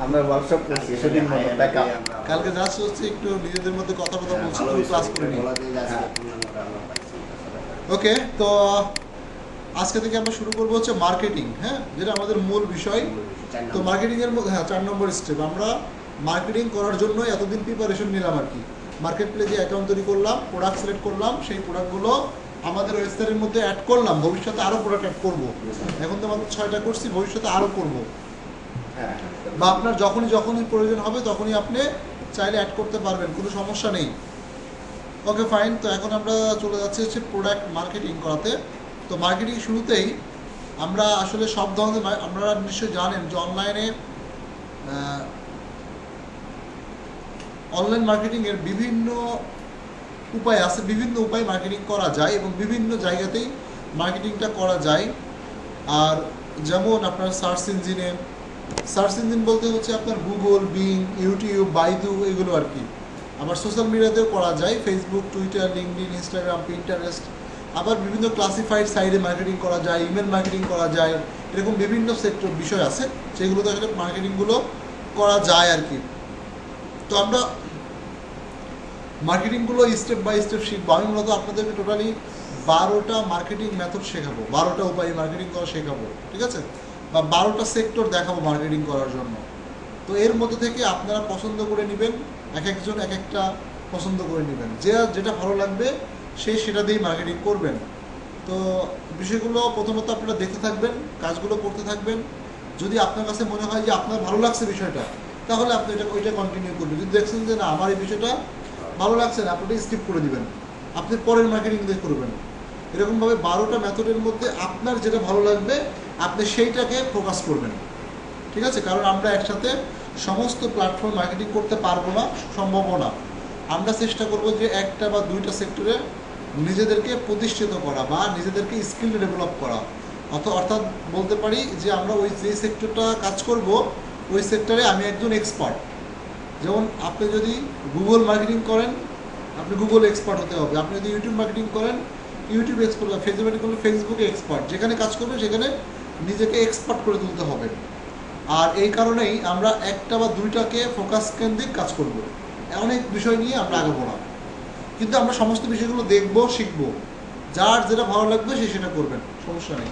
আমরা ওয়ার্কশপ করছি সেদিন মতো ব্যাকআপ কালকে জাস্ট হচ্ছে একটু নিজেদের মধ্যে কথা বলছি, ক্লাস করে নিই। ওকে, তো আজকে থেকে আমরা শুরু করবো হচ্ছে মার্কেটিং, হ্যাঁ, যেটা আমাদের মূল বিষয়। তো মার্কেটিংয়ের মধ্যে, হ্যাঁ, 4 নম্বর স্টেপ। আমরা মার্কেটিং করার জন্য এতদিন প্রিপারেশন নিলাম আর কি। মার্কেট প্লেসে অ্যাকাউন্ট তৈরি করলাম, প্রোডাক্ট সিলেক্ট করলাম, সেই প্রোডাক্টগুলো আমাদের ওয়েবসাইটের মধ্যে অ্যাড করলাম। ভবিষ্যতে আরও প্রোডাক্ট অ্যাড করবো। এখন তো আমাদের 6টা করছি, ভবিষ্যতে আরও করবো। বা আপনার যখনই প্রয়োজন হবে তখনই আপনি চাইলে অ্যাড করতে পারবেন, কোনো সমস্যা নেই। Okay fine. তো এখন আমরা চলে যাচ্ছি হচ্ছে প্রোডাক্ট মার্কেটিং করাতে। তো মার্কেটিং শুরুতেই আমরা আসলে সব ধরনের, আপনারা নিশ্চয়ই জানেন যে অনলাইন মার্কেটিংয়ের বিভিন্ন উপায় আছে, বিভিন্ন উপায় মার্কেটিং করা যায় এবং বিভিন্ন জায়গাতেই মার্কেটিংটা করা যায়। আর যেমন আপনার সার্চ ইঞ্জিন বলতে হচ্ছে আপনার গুগল, বিং, ইউটিউব, বাইদু, এগুলো আর কি। আবার সোশ্যাল মিডিয়াতেও করা যায়, Facebook, Twitter, LinkedIn, Instagram, Pinterest. আবার বিভিন্ন ক্লাসিফাইড সাইটে মার্কেটিং করা যায়, ইমেল মার্কেটিং করা যায়। এরকম বিভিন্ন সেক্টর বিষয় আছে, সেগুলোতে আসলে মার্কেটিংগুলো করা যায় আর কি। তো আমরা মার্কেটিংগুলো স্টেপ বাই স্টেপ শিখবো। আমি মূলত আপনাদেরকে টোটালি 12টা মার্কেটিং মেথড শেখাবো, 12টা উপায় মার্কেটিং করা শেখাবো, ঠিক আছে? বা 12টা সেক্টর দেখাবো মার্কেটিং করার জন্য। তো এর মধ্যে থেকে আপনারা পছন্দ করে নেবেন, এক একজন এক একটা পছন্দ করে নেবেন, যেটা ভালো লাগবে সেটা দিয়েই মার্কেটিং করবেন। তো বিষয়গুলো প্রথমত আপনারা দেখতে থাকবেন, কাজগুলো করতে থাকবেন। যদি আপনার কাছে মনে হয় যে আপনার ভালো লাগছে বিষয়টা, তাহলে আপনি ওইটা কন্টিনিউ করবেন। যদি দেখছেন যে না, আমার এই বিষয়টা ভালো লাগছে না, আপনি স্কিপ করে দিবেন, আপনি পরের মার্কেটিং দিয়ে করবেন। এরকমভাবে 12টা মেথডের মধ্যে আপনার যেটা ভালো লাগবে আপনি সেইটাকে ফোকাস করবেন, ঠিক আছে? কারণ আমরা একসাথে সমস্ত প্ল্যাটফর্ম মার্কেটিং করতে পারবো না, সম্ভবও না। আমরা চেষ্টা করব যে একটা বা দুইটা সেক্টরে নিজেদেরকে প্রতিষ্ঠিত করা বা নিজেদেরকে স্কিল ডেভেলপ করা। অর্থাৎ বলতে পারি যে আমরা যে সেক্টরটা কাজ করব ওই সেক্টরে আমি একজন এক্সপার্ট। যেমন আপনি যদি গুগল মার্কেটিং করেন, আপনি গুগল এক্সপার্ট হতে হবে। আপনি যদি ইউটিউব মার্কেটিং করেন, ইউটিউব এক্সপার্ট, ফেসবুক মার্কেটিং করলে ফেসবুকে এক্সপার্ট। যেখানে কাজ করবেন সেখানে নিজেকে এক্সপার্ট করে তুলতে হবে। আর এই কারণেই আমরা একটা বা দুইটাকে ফোকাস কেন্দ্রিক কাজ করব, অনেক বিষয় নিয়ে আমরা আগাবো না। কিন্তু আমরা সমস্ত বিষয়গুলো দেখবো, শিখবো, যার যেটা ভালো লাগবে সেটা করবেন, সমস্যা নেই।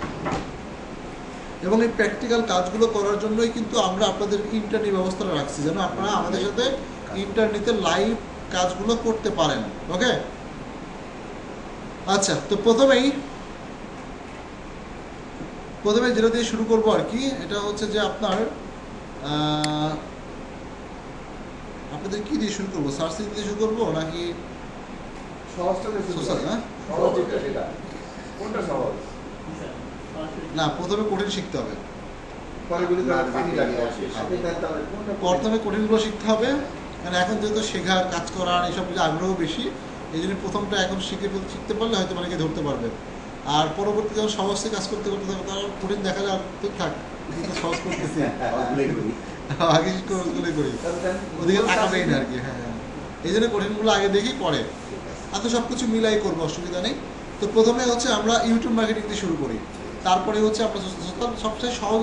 এবং এই প্র্যাকটিক্যাল কাজগুলো করার জন্যই কিন্তু আমরা আপনাদের ইন্টারনি ব্যবস্থাটা রাখছি, যেন আপনারা আমাদের সাথে ইন্টারনিতে লাইভ কাজগুলো করতে পারেন। ওকে, আচ্ছা। তো প্রথমে যেটা দিয়ে শুরু করবো আর কি, এটা হচ্ছে যে আপনাদের কি দিয়ে শুরু করবো? সার্চ দিয়ে শুরু করবো নাকি সোশ্যাল? হ্যাঁ, না, প্রথমে কঠিন শিখতে হবে। প্রথমে কঠিনগুলো শিখতে হবে, কারণ এখন যেহেতু শেখার, কাজ করার এইসব কিছু আগ্রহ বেশি, এই জন্য প্রথমটা এখন শিখতে পারলে হয়তো অনেকে ধরতে পারবে। আর পরবর্তীতে যখন সহজে কাজ করতে করতে থাকবে, তারা কঠিন দেখা যায় তো থাক, সহজ করতেছি আগে ওগুলোই করি, ওদিকে তাকাবেই না আর কি। হ্যাঁ, এই জন্য কঠিনগুলো আগে দেখি, পরে এত সব কিছু মিলাই করবো, অসুবিধা নেই। তো প্রথমে হচ্ছে আমরা ইউটিউব মার্কেটিং দিয়ে শুরু করি, তারপরে হচ্ছে আমরা সবচেয়ে সহজ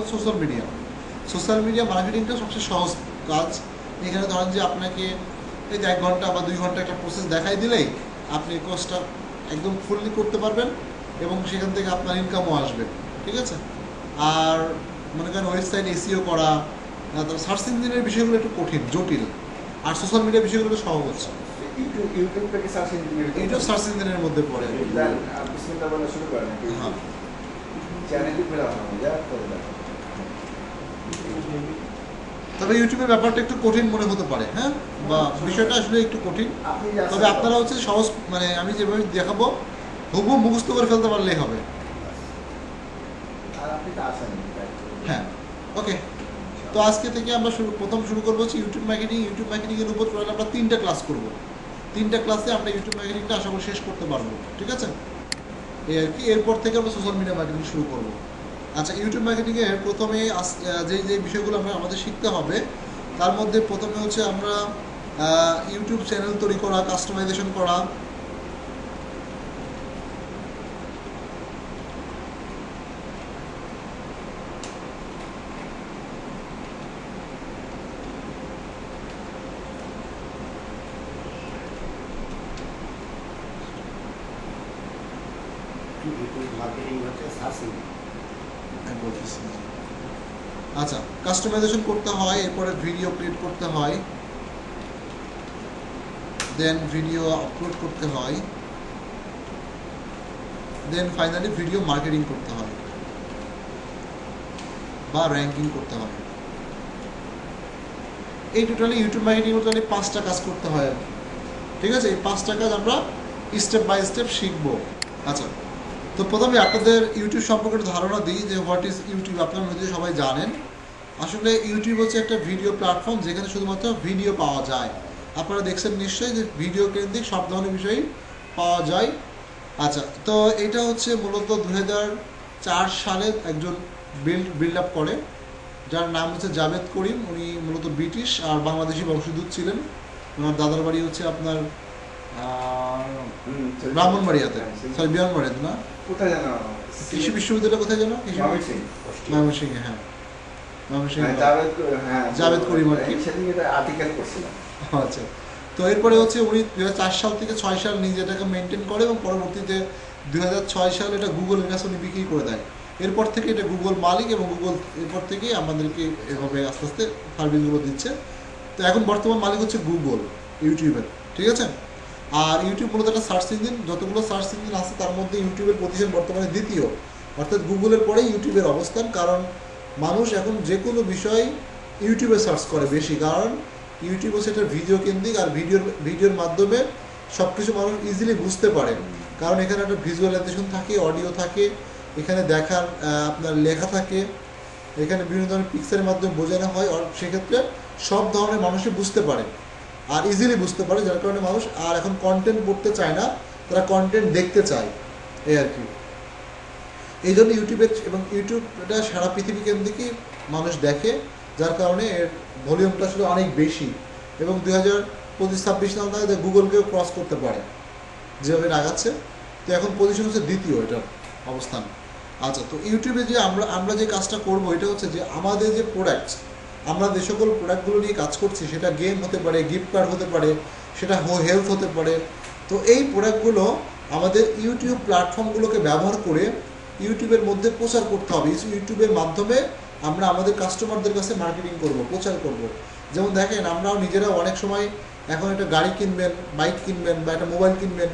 সোশ্যাল মিডিয়া মার্কেটিংটা সবচেয়ে সহজ কাজ। এখানে ধরেন যে আপনাকে এই 1 ঘন্টা বা 2 ঘন্টা একটা প্রসেস দেখাই দিলেই আপনি কোর্সটা একদম ফুললি করতে পারবেন এবং সেখান থেকে আপনার ইনকামও আসবে, ঠিক আছে? আর মনে করেন ওয়েবসাইট এসইও করা, তারপর সার্চ ইঞ্জিনের বিষয়গুলো একটু কঠিন, জটিল। আর সোশ্যাল মিডিয়া বিষয়গুলো সহজ। ইউটিউব সার্চ ইঞ্জিনের মধ্যে পড়ে। হ্যাঁ, তবে ইউটিউবের ব্যাপারটা একটু কঠিন মনে হতে পারে, হ্যাঁ, বা বিষয়টা আসলে একটু কঠিন। তবে আপনারা হচ্ছে সহজ, মানে আমি যেভাবে দেখাবো হুবহু মুখস্থ করে ফেলতে পারলেই হবে। হ্যাঁ, ওকে। তো আজকে থেকে আমরা প্রথম শুরু করবো হচ্ছে ইউটিউব মার্কেটিংয়ের উপর টোটাল আমরা 3টা ক্লাস করবো। 3টা ক্লাসে আমরা ইউটিউব মার্কেটিংটা আশা করি শেষ করতে পারবো, ঠিক আছে? এই আর কি। এরপর থেকে আমরা সোশ্যাল মিডিয়া মার্কেটিং শুরু করবো। আচ্ছা, ইউটিউব মার্কেটিংয়ের প্রথমে যে বিষয়গুলো আমাদের শিখতে হবে, তার মধ্যে প্রথমে হচ্ছে আমরা ইউটিউব চ্যানেল তৈরি করা, কাস্টমাইজেশন করা। মার্কেটিং হচ্ছে সার্চ ইঞ্জিন। আমি বলতেছি। আচ্ছা, কাস্টমাইজেশন করতে হয়, এরপরে ভিডিও ক্রিয়েট করতে হয়, দেন ভিডিও আপলোড করতে হয়, দেন ফাইনালি ভিডিও মার্কেটিং করতে হয় বা র্যাঙ্কিং করতে হয়। এই টোটালি ইউটিউব মার্কেটিং টোটালি 5টা কাজ করতে হয় আর কি। ঠিক আছে, এই 5টা কাজ আমরা স্টেপ বাই স্টেপ শিখবো। আচ্ছা, তো প্রথমে আপনাদের ইউটিউব সম্পর্কে একটু ধারণা দিই যে হোয়াট ইজ ইউটিউব। আপনারা হয়তো সবাই জানেন, আসলে ইউটিউব হচ্ছে একটা ভিডিও প্ল্যাটফর্ম যেখানে শুধুমাত্র ভিডিও পাওয়া যায়। আপনারা দেখছেন নিশ্চয়ই যে ভিডিও কেন্দ্রিক সব ধরনের বিষয়ই পাওয়া যায়। আচ্ছা, তো এটা হচ্ছে মূলত 2004 সালে একজন বিল্ড আপ করে, যার নাম হচ্ছে জাভেদ করিম। উনি মূলত ব্রিটিশ আর বাংলাদেশি বংশোদ্ভূত ছিলেন। ওনার দাদার বাড়ি হচ্ছে আপনার ব্রাহ্মণবাড়িয়াতে, সরি বিমানবাড়িয়াতে না, কোথায় জানো? কৃষি বিশ্ববিদ্যালয় কোথায় জানো? ময়মনসিংহে, হ্যাঁ ময়মনসিংহে। জাভেদ করিম আর কি। সেদিন এটা আর্টিকেল করছিলাম। আচ্ছা, তো এরপরে হচ্ছে উনি 2004 সাল থেকে 6 সাল নিজে এটাকে মেনটেন করে এবং পরবর্তীতে 2006 সালে এটা গুগলের কাছে উনি বিক্রি করে দেয়। এরপর থেকে এটা গুগল মালিক এবং গুগল এরপর থেকেই আমাদেরকে এভাবে আস্তে আস্তে সার্ভিসগুলো দিচ্ছে। তো এখন বর্তমান মালিক হচ্ছে গুগল ইউটিউবের। ঠিক আছে, আর ইউটিউব মূলত একটা সার্চ ইঞ্জিন। যতগুলো সার্চ ইঞ্জিন আছে তার মধ্যে ইউটিউবের পজিশন বর্তমানে দ্বিতীয়, অর্থাৎ গুগলের পরেই ইউটিউবের অবস্থান। কারণ মানুষ এখন যে কোনো বিষয় ইউটিউবে সার্চ করে বেশি, কারণ ইউটিউব হচ্ছে একটা ভিডিও কেন্দ্রিক, আর ভিডিওর মাধ্যমে সব কিছু মানুষ ইজিলি বুঝতে পারে। কারণ এখানে একটা ভিজুয়ালাইজেশন থাকে, অডিও থাকে, এখানে দেখার আপনার লেখা থাকে, এখানে বিভিন্ন ধরনের পিকচারের মাধ্যমে বোঝানো হয়। আর সেক্ষেত্রে সব ধরনের মানুষই বুঝতে পারে আর ইজিলি বুঝতে পারে, যার কারণে মানুষ আর এখন কন্টেন্ট পড়তে চায় না, তারা কন্টেন্ট দেখতে চায়, এই আর কি। এই জন্য ইউটিউবের এবং ইউটিউবটা সারা পৃথিবী কেন্দ্রিকই মানুষ দেখে, যার কারণে এর ভলিউমটা আসলে অনেক বেশি। এবং 2025-26 সাল থেকে গুগলকেও ক্রস করতে পারে যেভাবে আগাচ্ছে। তো এখন পজিশন হচ্ছে দ্বিতীয় এটার অবস্থান। আচ্ছা, তো ইউটিউবে যে আমরা যে কাজটা করবো এটা হচ্ছে যে আমাদের যে প্রোডাক্টস, আমরা যে সকল প্রোডাক্টগুলো নিয়ে কাজ করছি, সেটা গেম হতে পারে, গিফট কার্ড হতে পারে, সেটা হেলথ হতে পারে। তো এই প্রোডাক্টগুলো আমাদের ইউটিউব প্ল্যাটফর্মগুলোকে ব্যবহার করে ইউটিউবের মধ্যে প্রচার করতে হবে। ইউটিউবের মাধ্যমে আমরা আমাদের কাস্টমারদের কাছে মার্কেটিং করব, প্রচার করব। যেমন দেখেন, আমরাও নিজেরা অনেক সময় এখন একটা গাড়ি কিনবেন, বাইক কিনবেন বা একটা মোবাইল কিনবেন,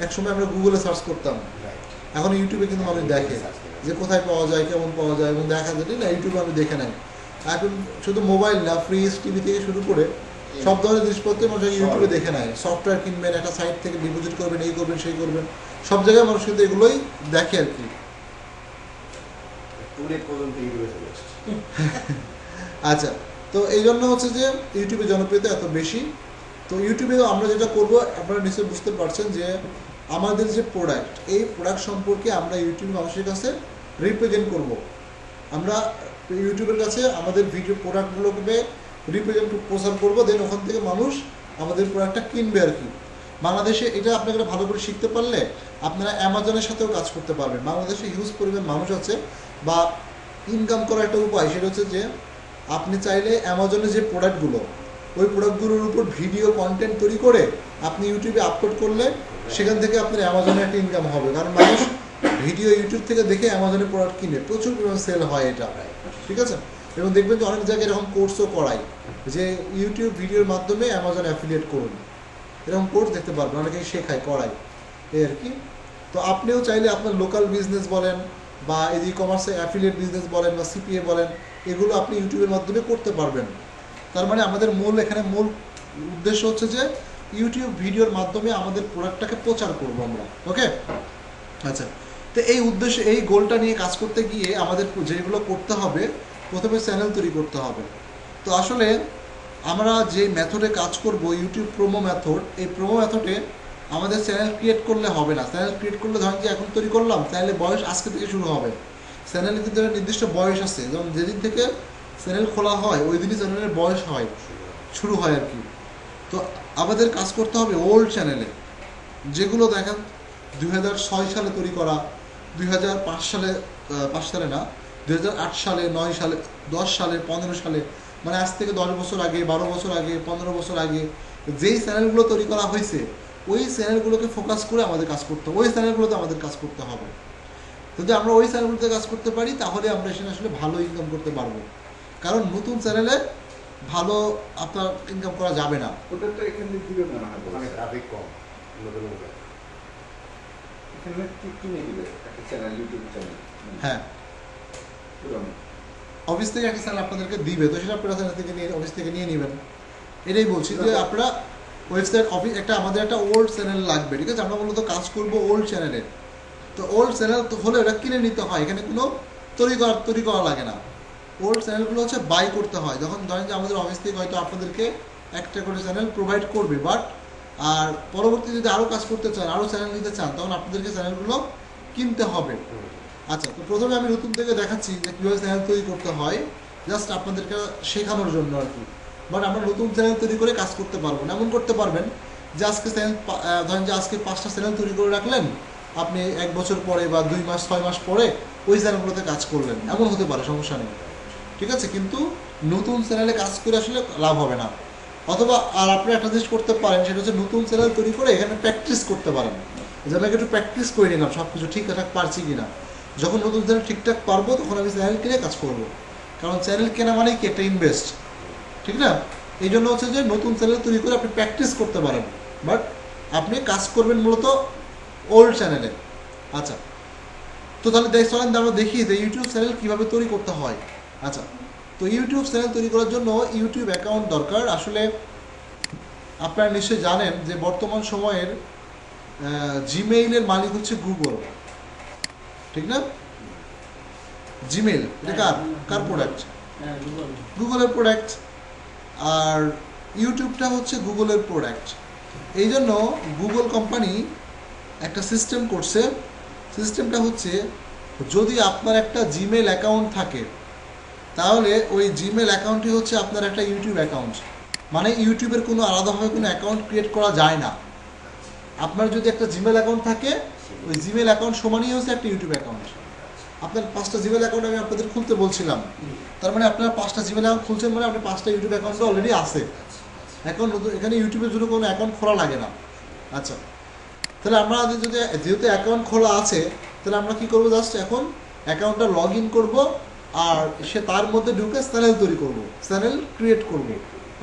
এক সময় আমরা গুগলে সার্চ করতাম, এখন ইউটিউবে কিন্তু মানুষ দেখে যে কোথায় পাওয়া যায়, কেমন পাওয়া যায়, এবং দেখা যায় না ইউটিউবে আমি দেখে নেয়। এখন শুধু মোবাইল না, ফ্রিজ, টিভি থেকে শুরু করে সব ধরনের জিনিসপত্র মানুষ ইউটিউবে দেখে নেয়। সফটওয়্যার কিনবেন, একটা সাইট থেকে ডিপোজিট করবেন, এই করবেন, সেই করবেন, সব জায়গায় মানুষ কিন্তু এগুলোই দেখে আর কি। আচ্ছা, তো এই জন্য হচ্ছে যে ইউটিউবে জনপ্রিয়তা এত বেশি। তো ইউটিউবে আমরা যেটা করব, আপনারা নিশ্চয়ই বুঝতে পারছেন যে আমাদের যে প্রোডাক্ট, এই প্রোডাক্ট সম্পর্কে আমরা ইউটিউব মানুষের কাছে রিপ্রেজেন্ট করব। আমরা ইউটিউবের কাছে আমাদের ভিডিও প্রোডাক্টগুলোকে রিপ্রেজেন্ট প্রচার করবো, দেন ওখান থেকে মানুষ আমাদের প্রোডাক্টটা কিনবে আর কি। বাংলাদেশে এটা আপনারা ভালো করে শিখতে পারলে আপনারা অ্যামাজনের সাথেও কাজ করতে পারবেন। বাংলাদেশে হিউজ পরিমাণ মানুষ আছে, বা ইনকাম করার একটা উপায় সেটা হচ্ছে যে আপনি চাইলে অ্যামাজনের যে প্রোডাক্টগুলো, ওই প্রোডাক্টগুলোর উপর ভিডিও কন্টেন্ট তৈরি করে আপনি ইউটিউবে আপলোড করলে সেখান থেকে আপনার অ্যামাজনে একটা ইনকাম হবে। কারণ মানুষ ভিডিও ইউটিউব থেকে দেখে অ্যামাজনে প্রোডাক্ট কিনে, প্রচুর পরিমাণ সেল হয় এটা, ঠিক আছে। এবং দেখবেন যে অনেক জায়গায় এরকম কোর্সও করায় যে ইউটিউব ভিডিওর মাধ্যমে অ্যামাজন অ্যাফিলিয়েট করুন, এরকম কোর্স দেখতে পারবেন, অনেকেই শেখায়, করায়, এই আর কি। তো আপনিও চাইলে আপনার লোকাল বিজনেস বলেন বা এই ই কমার্সে অ্যাফিলিয়েট বিজনেস বলেন বা সিপিএ বলেন, এগুলো আপনি ইউটিউবের মাধ্যমে করতে পারবেন। তার মানে আমাদের এখানে মূল উদ্দেশ্য হচ্ছে যে ইউটিউব ভিডিওর মাধ্যমে আমাদের প্রোডাক্টটাকে প্রচার করবো আমরা, ওকে। আচ্ছা, তো এই উদ্দেশ্যে, এই গোলটা নিয়ে কাজ করতে গিয়ে আমাদের যেগুলো করতে হবে, প্রথমে চ্যানেল তৈরি করতে হবে। তো আসলে আমরা যে মেথডে কাজ করব, ইউটিউব প্রোমো মেথড, এই প্রোমো মেথডে আমাদের চ্যানেল ক্রিয়েট করলে হবে না। চ্যানেল ক্রিয়েট করলে ধরেন যে এখন তৈরি করলাম, চ্যানেলের বয়স আজকে থেকে শুরু হবে। চ্যানেলের কিন্তু একটা নির্দিষ্ট বয়স আছে, যেমন যেদিন থেকে চ্যানেল খোলা হয় ওই দিনই চ্যানেলের বয়স হয়, শুরু হয় আর কি। তো আমাদের কাজ করতে হবে ওল্ড চ্যানেলে, যেগুলো দেখেন 2006 সালে তৈরি করা, 2005 সালে, 5 সালে না, 2008 সালে, 9 সালে, 10 সালে, 15 সালে, মানে আজ থেকে 10 বছর আগে, 12 বছর আগে, 15 বছর আগে যেই চ্যানেলগুলো তৈরি করা হয়েছে, ওই চ্যানেলগুলোকে ফোকাস করে আমাদের কাজ করতে হবে, ওই চ্যানেলগুলোতে আমাদের কাজ করতে হবে। যদি আমরা ওই চ্যানেলগুলোতে কাজ করতে পারি তাহলে আমরা এখানে আসলে ভালো ইনকাম করতে পারবো, কারণ নতুন চ্যানেলে ভালো আপনার ইনকাম করা যাবে না। ওটা তো এখানে দিবে মনে হয়, ওখানে ট্রাফিক কম নতুন নতুন। এখানে কিনে দিবে একটা চ্যানেল, ইউটিউব চ্যানেল। হ্যাঁ, পুরনো অফিস থেকে একটা চ্যানেল আপনাদেরকে দিবে, তো সেটা আপনারা চ্যানেল থেকে নিয়ে অফিস থেকে নিয়ে নেবেন। এটাই বলছি যে আপনারা ওয়েবসাইট অফিস একটা আমাদের একটা ওল্ড চ্যানেল লাগবে, ঠিক আছে? আমরা মূলত কাজ করব ওল্ড চ্যানেলে। তো ওল্ড চ্যানেল তো হলে ওটা কিনে নিতে হয়, এখানে কোনো তৈরি করা লাগে না। ওল্ড চ্যানেলগুলো হচ্ছে বাই করতে হয়। যখন ধরেন যে আমাদের অফিস থেকে হয়তো আপনাদেরকে একটা করে চ্যানেল প্রোভাইড করবে, বাট আর পরবর্তী যদি আরও কাজ করতে চান, আরও চ্যানেল নিতে চান, তখন আপনাদেরকে চ্যানেলগুলো কিনতে হবে। আচ্ছা, তো প্রথমে আমি নতুন থেকে দেখাচ্ছি যে কীভাবে চ্যানেল তৈরি করতে হয়, জাস্ট আপনাদেরকে শেখানোর জন্য আর কি। বাট আমরা নতুন চ্যানেল তৈরি করে কাজ করতে পারবো না। এমন করতে পারবেন যে আজকে চ্যানেল ধরেন যে আজকে 5টা চ্যানেল তৈরি করে রাখলেন, আপনি 1 বছর পরে বা 2 মাস 6 মাস পরে ওই চ্যানেলগুলোতে কাজ করলেন, এমন হতে পারে, সমস্যা নেই, ঠিক আছে? কিন্তু নতুন চ্যানেলে কাজ করে আসলে লাভ হবে না। অথবা আর আপনি একটা জিনিস করতে পারেন, সেটা হচ্ছে নতুন চ্যানেল তৈরি করে এখানে প্র্যাকটিস করতে পারেন, যে আমি একটু প্র্যাকটিস করে নিলাম সব কিছু ঠিকঠাক পারছি কিনা। যখন নতুন চ্যানেল ঠিকঠাক পারবো তখন আমি চ্যানেল কিনে কাজ করবো, কারণ চ্যানেল কেনা মানে কি একটা ইনভেস্ট, ঠিক না? এই জন্য হচ্ছে যে নতুন চ্যানেল তৈরি করে আপনি প্র্যাকটিস করতে পারেন, বাট আপনি কাজ করবেন মূলত ওল্ড চ্যানেলে। আচ্ছা, তো তাহলে চলেন আমরা দেখি যে ইউটিউব চ্যানেল কীভাবে তৈরি করতে হয়। আচ্ছা, তো ইউটিউব চ্যানেল তৈরি করার জন্য ইউটিউব অ্যাকাউন্ট দরকার। আসলে আপনারা নিশ্চয়ই জানেন যে বর্তমান সময়ের জিমেইলের মালিক হচ্ছে গুগল, ঠিক না? জিমেইল এটা কার প্রোডাক্ট? গুগলের প্রোডাক্ট। আর ইউটিউবটা হচ্ছে গুগলের প্রোডাক্ট। এই জন্য গুগল কোম্পানি একটা সিস্টেম করছে। সিস্টেমটা হচ্ছে, যদি আপনার একটা জিমেইল অ্যাকাউন্ট থাকে তাহলে ওই জিমেইল অ্যাকাউন্টটি হচ্ছে আপনার একটা ইউটিউব অ্যাকাউন্ট। মানে ইউটিউবের কোনো আলাদাভাবে কোনো অ্যাকাউন্ট ক্রিয়েট করা যায় না। আপনার যদি একটা জিমেইল অ্যাকাউন্ট থাকে, ওই জিমেইল অ্যাকাউন্ট সমানই হচ্ছে একটা ইউটিউব অ্যাকাউন্ট। আপনার 5টা জিমেইল অ্যাকাউন্ট আমি আপনাদের খুলতে বলছিলাম, তার মানে আপনার 5টা জিমেইল অ্যাকাউন্ট খুলছেন, মানে আপনার 5টা ইউটিউব অ্যাকাউন্ট অলরেডি আছে। এখন এখানে ইউটিউবের জন্য কোনো অ্যাকাউন্ট খোলা লাগে না। আচ্ছা, তাহলে আমরা যেহেতু অ্যাকাউন্ট খোলা আছে, তাহলে আমরা কী করবো? জাস্ট এখন অ্যাকাউন্টটা লগ ইন করবো, আর সে তার মধ্যে ঢুকে চ্যানেল তৈরি করবো, চ্যানেল ক্রিয়েট করবো।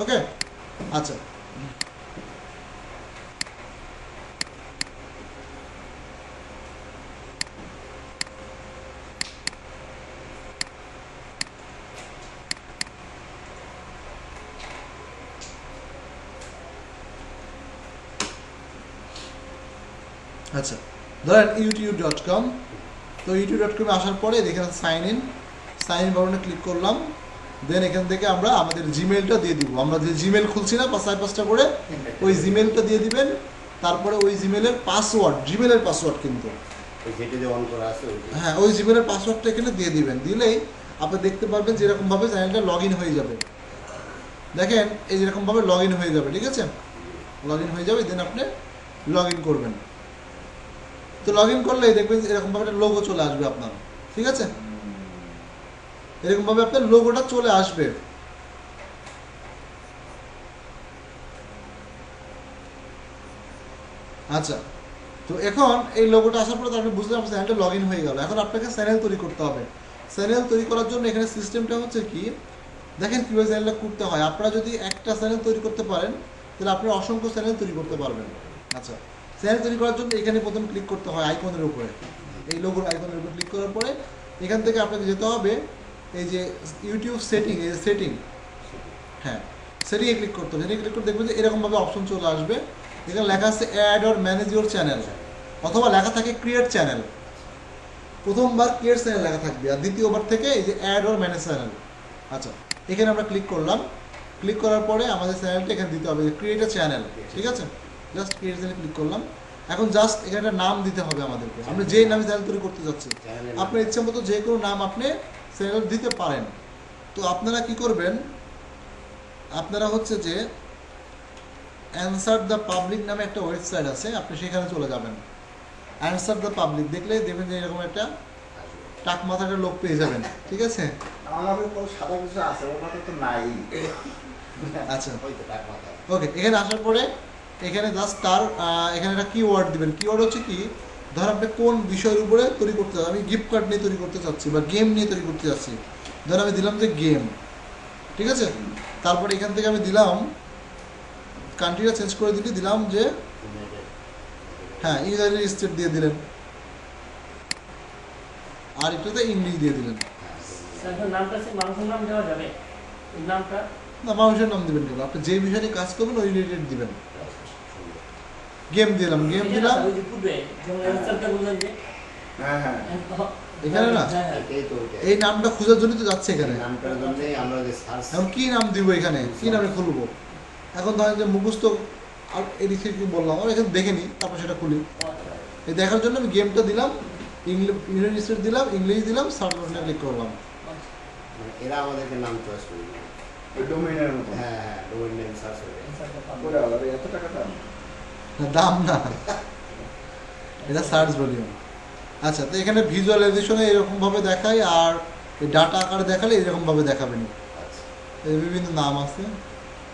ওকে, আচ্ছা, আচ্ছা ধরেন youtube.com। তো youtube.com আসার পরে দেখেন সাইন ইন বাটনে ক্লিক করলাম। দেন এখান থেকে আমরা আমাদের জিমেলটা দিয়ে দিব। আমরা যে জিমেল খুলছি না 5টা করে, ওই জিমেলটা দিয়ে দিবেন। তারপরে ওই জিমেলের পাসওয়ার্ড, জিমেলের পাসওয়ার্ড কিন্তু হ্যাঁ, ওই জিমেলের পাসওয়ার্ডটা এখানে দিয়ে দিবেন। দিলেই আপনি দেখতে পারবেন যে এরকমভাবে চ্যানেলটা লগ ইন হয়ে যাবে। দেখেন এই যেরকমভাবে লগ ইন হয়ে যাবে, ঠিক আছে? লগ ইন হয়ে যাবে, দেন আপনি লগ ইন করবেন। তো লগ ইন করলেই দেখবেন এরকমভাবে একটা লোগো চলে আসবে আপনার, ঠিক আছে? এরকমভাবে আপনার লোগোটা চলে আসবে। আচ্ছা, তো এখন এই লোগোটা আসার পরে আপনি বুঝলেন আপনার চ্যানেলটা লগ ইন হয়ে গেল। এখন আপনাকে চ্যানেল তৈরি করতে হবে। চ্যানেল তৈরি করার জন্য এখানে সিস্টেমটা হচ্ছে কি, দেখেন কীভাবে চ্যানেলটা করতে হয়। আপনারা যদি একটা চ্যানেল তৈরি করতে পারেন তাহলে আপনি অসংখ্য চ্যানেল তৈরি করতে পারবেন। আচ্ছা, চ্যানেল তৈরি করার জন্য এখানে প্রথম ক্লিক করতে হয় আইকনের উপরে, এই লোগোর আইকনের উপরে ক্লিক করার পরে এখান থেকে আপনাকে যেতে হবে এই যে ইউটিউব সেটিং, এই সেটিং, হ্যাঁ সেটিংয়ে ক্লিক করতে হবে। সেটিংয়ে ক্লিক করতে দেখবেন যে এরকমভাবে অপশন চলে আসবে। এখানে লেখা আছে add or manage your channel, অথবা লেখা থাকে ক্রিয়েট চ্যানেল। প্রথমবার ক্রিয়েট চ্যানেল লেখা থাকবে, আর দ্বিতীয়বার থেকে এই যে অ্যাড অর ম্যানেজ চ্যানেল। আচ্ছা, এখানে আমরা ক্লিক করলাম। ক্লিক করার পরে আমাদের চ্যানেলটা এখানে দিতে হবে ক্রিয়েট এ চ্যানেল, ঠিক আছে? জাস্ট ক্রিয়েট চ্যানেল ক্লিক করলাম। এখন জাস্ট এখানে একটা নাম দিতে হবে আমাদেরকে, আমরা যেই নামে চ্যানেল তৈরি করতে যাচ্ছি। আপনার ইচ্ছা মতো যে কোনো নাম আপনি চ্যানেল দিতে পারেন। তো আপনারা কি করবেন, আপনারা হচ্ছে যে অ্যান্সার দ্য পাবলিক নামে একটা ওয়েবসাইট আছে, আপনি সেখানে চলে যাবেন। অ্যান্সার দ্য পাবলিক দেখলে দেখবেন যে এরকম একটা টাক মাথাটা লোক পেয়ে যাবেন, ঠিক আছে? আমাদের কোনো সাদা কিছু আছে, ওটা তো নাই। আচ্ছা, ওকে, এখানে আসার পরে এখানে জাস্ট তার এখানে একটা কিওয়ার্ড দিবেন। কিওয়ার্ড হচ্ছে কি, ধর আপনি কোন বিষয়ের উপরে তৈরি করতে চাচ্ছেন, আমি গিফট কার্ড নিয়ে তৈরি করতে চাচ্ছি বা গেম নিয়ে তৈরি করতে চাচ্ছি, ধর আমি দিলাম যে গেম, ঠিক আছে। তারপরে এখান থেকে আমি দিলাম কান্ট্রিটা চেঞ্জ করে দিলাম যে হ্যাঁ ইউনাইটেড স্টেট দিয়ে দিলেন, আর এটাতে ইংলিশ দিয়ে দিলেন। নামটা মানুষের নাম দেওয়া যাবে, নামটা না মানুষের নাম দিবেন কেন, আপনি যে বিষয়ে কাজ করবেন ওই রিলেটেড দিবেন। গেম দিলাম, গেম দিলাম ওই যে পূর্বে যেমন অ্যান্সারটা বললেন যে হ্যাঁ হ্যাঁ এখানে না, এটাই তো ওইটা। এই নামটা খোঁজার জন্য তো যাচ্ছে এখানে। নামটার জন্যই আমরা যে সার্চ এখন কি নাম দিব এখানে, কি নামে খুলবো, এখন ধরেন যে মুখস্থ আর এদিক থেকে কি বললাম আমি এখানে দেখে নিই, তারপর সেটা খুলি। এই দেখার জন্য আমি গেমটা দিলাম, ইউনাইটেড স্টেট দিলাম, ইংলিশ দিলাম, সার্চ বাটনে ক্লিক করলাম। মানে এরা আমাদেরকে নাম চয়েস করে দিবে। ওই ডোমেইনের মতো হ্যাঁ হ্যাঁ ডোমেইন নেম সার্চ করে করে আলাদা এত টাকা দাম না, দাম না, এটা সার্চ ভলিউম। আচ্ছা, তো এখানে ভিজুয়ালাইজেশনে এরকমভাবে দেখায়, আর এই ডাটা আকারে দেখালে এরকমভাবে দেখাবেন। আচ্ছা এর বিভিন্ন নাম আছে,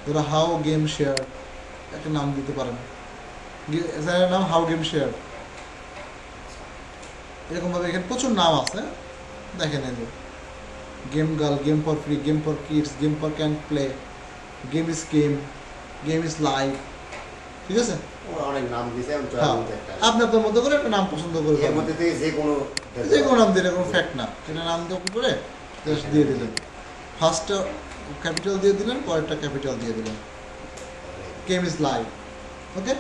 ধরো হাউ গেম শেয়ার, একটা নাম দিতে পারেন, চ্যানেলের নাম হাউ গেম শেয়ার, এরকমভাবে এখানে প্রচুর নাম আছে। দেখেন এই যে game girl, game for free, game for kids, game for can play, game is game, game is live, ঠিক আছে। ওরা অনেক নাম দিয়েছে আমি চয়েস হ্যাঁ, করতে একটা আপনি আপনার মতো করে একটা নাম পছন্দ করে এর মধ্যে থেকে যে কোনো নাম দিলে কোনো ফ্যাক্ট না, সেটা নাম দিয়ে করে জাস্ট দিয়ে দিলেন, ফার্স্টটা ক্যাপিটাল দিয়ে দিলেন, পরেরটা ক্যাপিটাল দিয়ে দিলেন। Game is live, okay,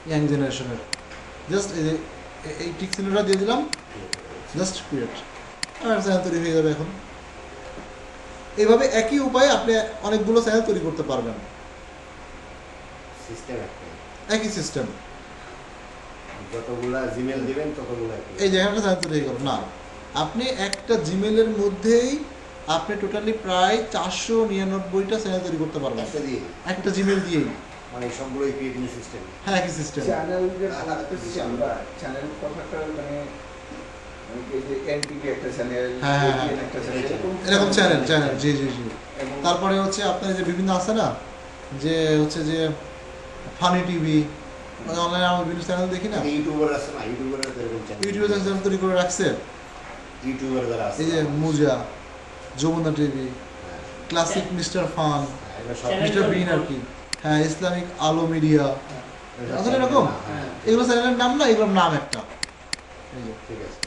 young জেনারেশনের। জাস্ট এই যে এই টিক চিহ্নটা দিয়ে দিলাম, জাস্ট ক্রিয়েট, আমার চ্যানেল তৈরি হয়ে যাবে। এখন এইভাবে একই উপায়ে আপনি অনেকগুলো চ্যানেল তৈরি করতে পারবেন, সিস্টেম একটা একই সিস্টেম। যতগুলা জিমেল দিবেন ততগুলা এই জায়গাটা চ্যানেল তৈরি করুন না, আপনি একটা জিমেলের মধ্যেই আপনি টোটালি প্রায় 499টা চ্যানেল তৈরি করতে পারবেন একটা দিয়ে একটা জিমেল দিয়েই। মানে সবগুলোই ক্রিয়েটিং সিস্টেম হ্যাঁ, একই সিস্টেম। চ্যানেল যে বলতেছি আমরা চ্যানেল কথাটা মানে এই যে এনটিভি একটা চ্যানেল, হ্যাঁ, হ্যাঁ, হ্যাঁ। এটিএন একটা চ্যানেল, এরকম চ্যানেল জি জি জি। এবং তারপরে হচ্ছে আপনার যে বিভিন্ন আছে না, যে হচ্ছে যে ফানি টিভি, অনলাইনে আমরা বিভিন্ন চ্যানেল দেখি না, ইউটিউবার আছে না, ইউটিউবাররা তো এরকম ইউটিউবে চ্যানেল তৈরি করে রাখছে। ইউটিউবার যারা আছে এই যে মুজা, যমুনা টিভি, হ্যাঁ, ক্লাসিক মিস্টার ফান, হ্যাঁ, এরা সব চ্যানেল মিস্টার বিন আর কি, হ্যাঁ, ইসলামিক আলো মিডিয়া, এরা সব আসলে এরকম? হ্যাঁ, এগুলো চ্যানেলের নাম না, এগুলোর নাম একটা। এই যে ঠিক আছে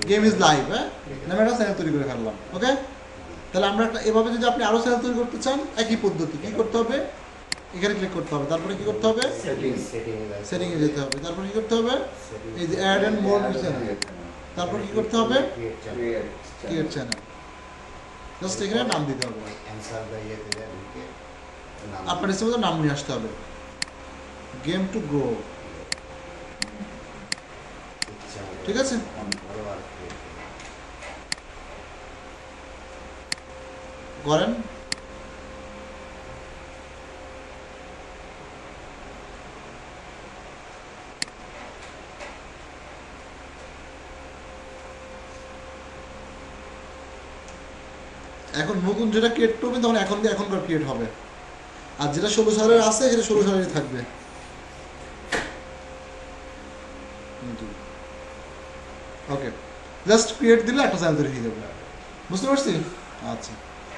গেম ইজ লাইভ, হ্যাঁ, নামে একটা চ্যানেল তৈরি করে ফেললাম। ওকে, তাহলে আমরা একটা এভাবে যদি আপনি আরো চ্যানেল তৈরি করতে চান, একই পদ্ধতি, কি করতে হবে, এখানে ক্লিক করতে হবে, তারপরে কি করতে হবে, সেটিং এ যেতে হবে, তারপরে কি করতে হবে, এই যে অ্যাড এন্ড মোর চ্যানেল, তারপর কি করতে হবে, ক্রিয়েট চ্যানেল, জাস্ট এখানে নাম দিতে হবে, অ্যানসার দিয়ে ঢুকে নাম আপনার ইচ্ছে মতো নাম নিয়ে আসতে হবে। গেম টু গ্রো, ইচ্ছা মতো ঠিক আছে। বড় আর create করো। করেন। এখন নতুন যেটা ক্রিয়েট করবেন তখন এখন দিয়ে এখনকার ক্রিয়েট হবে, আর যেটা 16 সালের আছে সেটা 16 সালেরই থাকবে। ওকে, জাস্ট ক্রিয়েট দিলে একটা চ্যানেল তৈরি হয়ে যাবে, বুঝতে পারছি। আচ্ছা,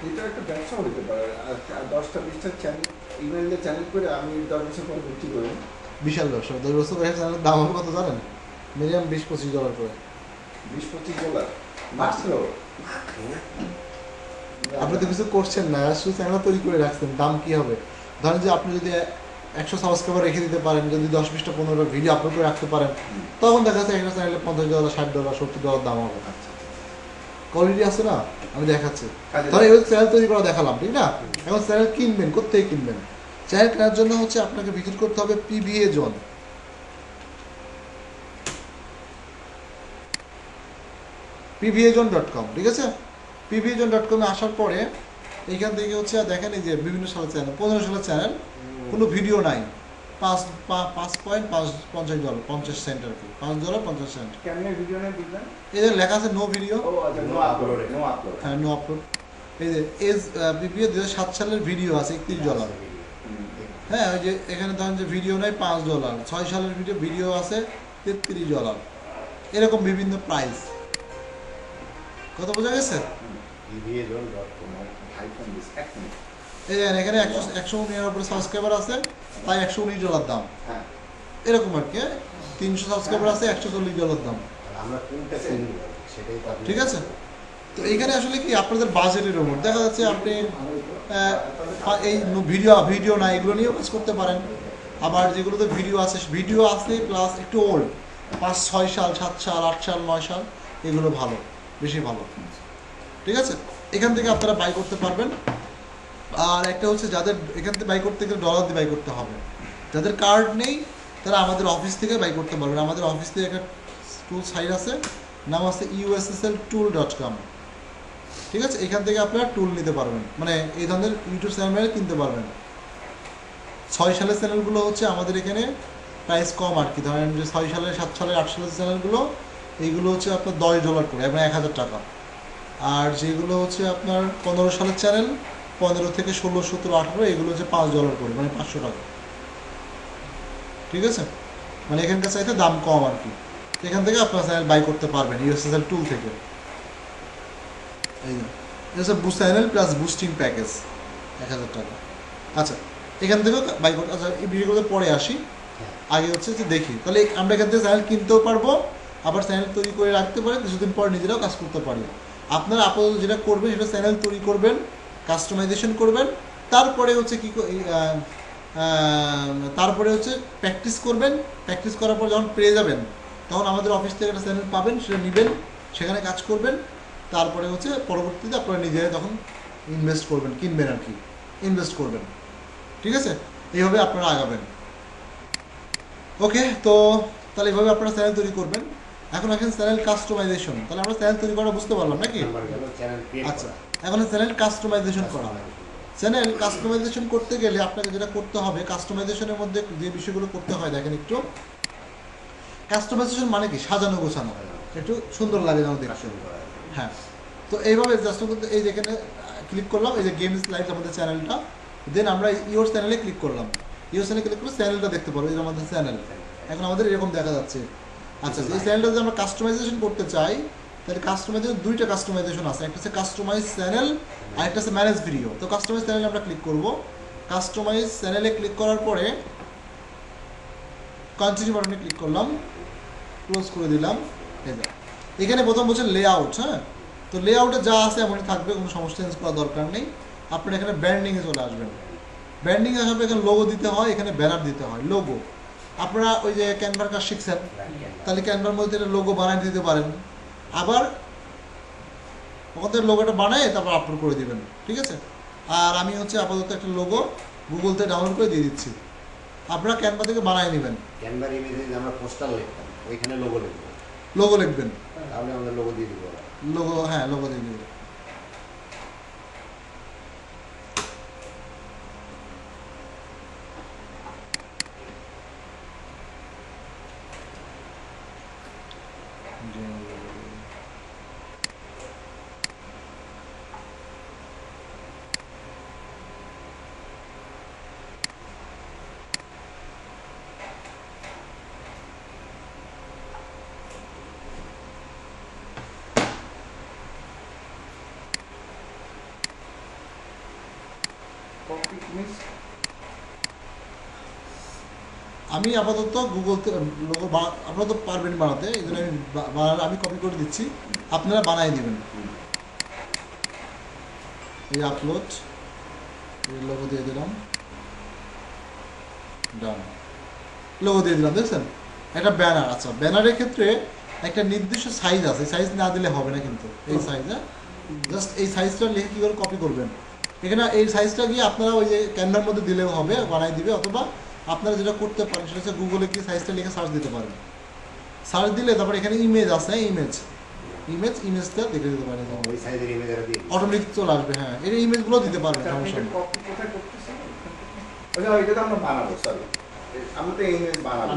এটা একটা ব্যবসা হতে পারে। আর 10টা-20টা চ্যানেল ইমেল দিয়ে চ্যানেল করে আমি 10 বছর পর ভর্তি করি, বিশাল ব্যবসা। 10 বছর পরে চ্যানেলের দাম হবে কত জানেন? মিনিমাম $20-25 করে। $20-25 মাত্র। আপনি তো কিছু করছেন না, শুধু চ্যানেল তৈরি করে রাখছেন, দাম কি হবে? ধরেন যে আপনি যদি 100 সাবস্ক্রাইবার রেখে দিতে পারেন, যদি 10-20-15টা ভিডিও আপলোড করে রাখতে পারেন, তখন দেখা যাচ্ছে একটা চ্যানেলে $50, $60, $70 দাম হবে। কোয়ালিটি আছে না, আমি দেখাচ্ছি। ধরেন এবার চ্যানেল তৈরি করা দেখালাম, ঠিক না? এখন চ্যানেল কিনবেন, কোত্থেকে কিনবেন? চ্যানেল কেনার জন্য হচ্ছে আপনাকে ভিজিট করতে হবে PVA Zone। pvazone.com, ঠিক আছে। pvazone.com এ আসার পরে এইখান থেকে হচ্ছে দেখেন এই যে বিভিন্ন সালের চ্যানেল, 15 সালের চ্যানেল, কোনো ভিডিও নাই, $5.50 50 সেন্ট আর কি, $5.50। কেমনে ভিডিও নেই বুঝলেন? এই যে লেখা আছে নো ভিডিও, ও আচ্ছা, নো আপলোড, নো আপলোড। হ্যাঁ, নো আপলোড। এই যে PVA 2007 সালের ভিডিও আছে $31। হ্যাঁ, ওই যে এখানে ধরেন যে ভিডিও নাই $5, 6 সালের ভিডিও আছে $33। এরকম বিভিন্ন প্রাইস। কত বোঝা গেছে? evazone.com ভাই ফোন দিস, এক মিনিট। এই দেখেন এখানে 119 উপরে সাবস্ক্রাইবার আছে, তাই $119 দাম। হ্যাঁ, এরকম আর কি, 300 সাবস্ক্রাইবার আছে, $140 দাম। আর আমরা কোনটা কিনব সেটাই তো আপনি ঠিক আছে? তো এখানে আসলে কি আপনাদের বাজেটের উপর দেখা যাচ্ছে আপনি এই ভিডিও না এগুলো নিয়েও কাজ করতে পারেন। আবার যেগুলোতে ভিডিও আছে প্লাস একটু ওল্ড 5-6 সাল 7 সাল 8 সাল 9 সাল এগুলো ভালো, বেশি ভালো। ঠিক আছে, এখান থেকে আপনারা বাই করতে পারবেন। আর একটা হচ্ছে যাদের এখান থেকে বাই করতে গেলে ডলার দিয়ে বাই করতে হবে, যাদের কার্ড নেই তারা আমাদের অফিস থেকে বাই করতে পারবেন। আমাদের অফিস থেকে একটা টুল সাইট আছে, নাম আছে ussl-tool.com। ঠিক আছে, এখান থেকে আপনারা টুল নিতে পারবেন, মানে এই ধরনের ইউটিউব চ্যানেল কিনতে পারবেন। 6 সালের চ্যানেলগুলো হচ্ছে আমাদের এখানে প্রাইস কম আর কি, ধরেন যে 6 সালের 7 সালের 8 সালের চ্যানেলগুলো এইগুলো হচ্ছে আপনার $10 করে এবং 1000 টাকা। আর যেগুলো হচ্ছে আপনার 15 সালের চ্যানেল 15 থেকে 16, 17, 18 এগুলো হচ্ছে $5 করে, মানে 500 টাকা। ঠিক আছে, মানে এখানকার চাইতে দাম কম আর কি। এখান থেকে আপনার চ্যানেল বাই করতে পারবেন USSL টুল থেকে। এই যে boost channel plus boosting package 1000 টাকা। আচ্ছা, এখান থেকেও বাই করতে, আচ্ছা এই ভিডিওগুলো পরে আসি, আগে হচ্ছে যে দেখি তাহলে আমরা এখান থেকে চ্যানেল কিনতেও পারবো, আবার চ্যানেল তৈরি করে রাখতে পারি, কিছুদিন পর নিজেরাও কাজ করতে পারি। আপনারা আপাতত যেটা করবেন সেটা চ্যানেল তৈরি করবেন, কাস্টমাইজেশন করবেন, তারপরে হচ্ছে তারপরে হচ্ছে প্র্যাকটিস করবেন। প্র্যাকটিস করার পর যখন পেয়ে যাবেন তখন আমাদের অফিস থেকে একটা চ্যানেল পাবেন, সেটা নেবেন, সেখানে কাজ করবেন। তারপরে হচ্ছে পরবর্তীতে আপনারা নিজেরাই তখন ইনভেস্ট করবেন, কিনবেন আর কি, ইনভেস্ট করবেন। ঠিক আছে, এইভাবে আপনারা আগাবেন। ওকে, তো তাহলে এইভাবে আপনারা চ্যানেল তৈরি করবেন। এখন চ্যানেল কাস্টমাইজেশন, তাহলে আমরা চ্যানেল তৈরি করা বুঝতে পারলাম নাকি? নাম্বার গেল চ্যানেল ক্রিয়েট আচ্ছা, এখন চ্যানেল কাস্টমাইজেশন করা হয়। চ্যানেল কাস্টমাইজেশন করতে গেলে আপনাকে যেটা করতে হবে, কাস্টমাইজেশনের মধ্যে যে বিষয়গুলো করতে হয় দেখেন একটু। কাস্টমাইজেশন মানে কি? সাজানো গোছানো, একটু সুন্দর লাগে যেন দেখতে। হ্যাঁ, তো এইভাবে জাস্ট এই যেখানে ক্লিক করলাম, এই যে গেমস লাইভ আমাদের চ্যানেলটা, দেন আমরা ইওর চ্যানেলে ক্লিক করলাম। ইওর চ্যানেলে ক্লিক করে চ্যানেলটা দেখতে পারবো, এই আমাদের চ্যানেল এখন আমাদের এরকম দেখা যাচ্ছে। আচ্ছা, এই চ্যানেলটা যদি আমরা কাস্টমাইজেশন করতে চাই তাহলে কাস্টমাইজেশন দুইটা কাস্টমাইজেশন আছে, একটা হচ্ছে কাস্টমাইজ চ্যানেল আর একটা হচ্ছে ম্যানেজ ভিডিও। তো কাস্টমাইজ চ্যানেলে আমরা ক্লিক করব। কাস্টমাইজ চ্যানেলে ক্লিক করার পরে কন্টিনিউ বাটনে ক্লিক করলাম, ক্লোজ করে দিলাম। এখানে প্রথম বলছে লেআউট। হ্যাঁ, তো লেআউটে যা আছে এমনই থাকবে, কোনো সমস্যা চেঞ্জ করার দরকার নেই। আপনারা এখানে ব্র্যান্ডিংয়ে চলে আসবেন। ব্র্যান্ডিংয়ে আসবে, এখানে লোগো দিতে হয়, এখানে ব্যানার দিতে হয়। লোগো আপনারা ওই যে ক্যানভার কাজ শিখছেন, তাহলে ক্যানভার মধ্যে লোগো বানাই দিতে পারেন, আবার ওখানে লোগোটা বানায় তারপর আপলোড করে দিবেন। ঠিক আছে, আর আমি হচ্ছে আপাতত একটা লোগো গুগল থেকে ডাউনলোড করে দিয়ে দিচ্ছি, আপনারা ক্যানভা থেকে বানায় নেবেন। ক্যানভার ইমেজে আমরা পোস্টার লিখতাম, ওইখানে লোগো লিখবো, লোগো লিখবেন, তাহলে আমাদের লোগো দিয়ে দিব। লোগো, হ্যাঁ লোগো দিয়ে দেবেন। আমি আপাতত গুগল লোগো আপনারা তো পারবেন বানাতে, এই জন্য আমি কপি করে দিচ্ছি, আপনারা বানাই দেবেন। এই আপলোড, এই লোগো দিয়ে দিলাম, ডান, লোগো দিয়ে দিলাম। দেখছেন একটা ব্যানার। আচ্ছা, ব্যানারের ক্ষেত্রে একটা নির্দিষ্ট সাইজ আছে, সাইজ না দিলে হবে না কিন্তু। এই সাইজ, জাস্ট এই সাইজটা লিখে কী করে কপি করবেন, এখানে এই সাইজটা গিয়ে আপনারা ওই যে ক্যানভার মধ্যে দিলেও হবে, বানাই দিবে। অথবা আপনারা যেটা করতে পারেন সেটা হচ্ছে গুগলে গিয়ে সাইজটা লিখে সার্চ দিতে পারেন। সার্চ দিলে তারপর এখানে ইমেজ আছে, ইমেজটা দেখে দিতে পারেন, ওই সাইজের ইমেজ আর দিয়ে অটোমেটিক চলে আসবে। হ্যাঁ, এই ইমেজগুলো দিতে পারবেন, সমস্যা নেই।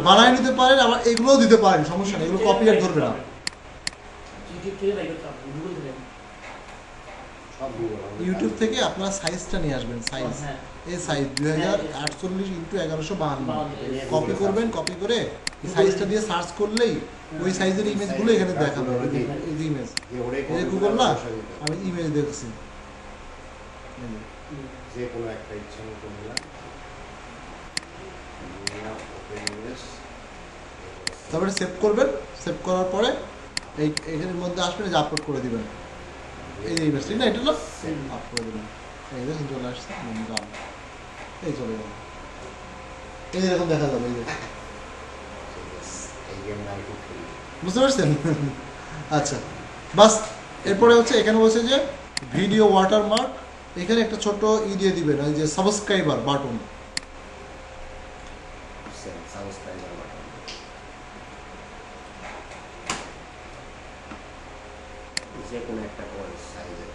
বানায় নিতে পারেন, আবার এগুলোও দিতে পারেন, সমস্যা নেই, এগুলো কপিরাইট ধরবে না। ইউটিউব থেকে বাই করতে হবে, গুগল থেকে। সব গুগল ইউটিউব থেকে আপনারা সাইজটা নিয়ে আসবেন, সাইজ হ্যাঁ এই সাইজ 2048 ইন্টু 1152 বাউন্ন। কপি করবেন, কপি করে এই সাইজটা দিয়ে সার্চ করলেই ওই সাইজের ইমেজগুলো এখানে দেখাবে। এই যে ইমেজ, যে ওরে এই গুগল না, আমি ইমেজ দেখছি। যে কোনো একটা ইচ্ছা মতো নিলাম, ওপেন ইমেজ, তারপরে সেভ করবেন, সেভ করার পরে এইখানের মধ্যে আসবেন, এই যে আপলোড করে দিবেন এই যে ইমেজ, ঠিক না? এটা না আপ করে দেবেন, এই যে চলে আসছে, ডান, এই চলে গেল, এই যে এরকম দেখা যাবে। এই যে এই গেম না একটু খেলি। বুঝতে পারছেন? আচ্ছা বাস। এরপরে হচ্ছে এখানে বলছে যে ভিডিও ওয়াটারমার্ক, এখানে একটা ছোট দিয়ে দিবেন, ওই যে সাবস্ক্রাইবার বাটন। সাবস্ক্রাইবার বাটন, যে কোনো একটা করে সাইজে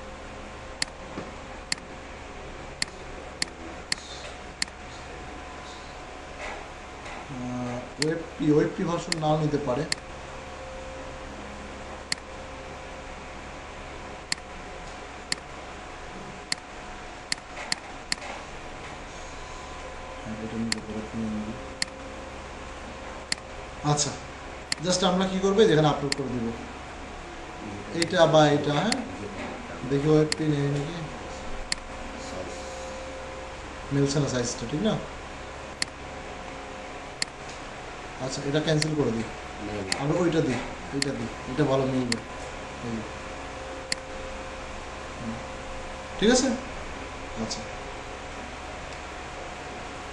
ওয়েবপি ভার্সন নাও নিতে পারে। আচ্ছা জাস্ট আমরা কি করবো, যেখানে আপলোড করে দিব এইটা বা এটা, হ্যাঁ দেখি ওয়েবপি নেই নাকি, মিলছে না সাইজটা, ঠিক না? আচ্ছা এটা ক্যান্সেল করে দিই, আমরা ওইটা দিই, এইটা দিই, এটা ভালো মিলবে। এই ঠিক আছে। আচ্ছা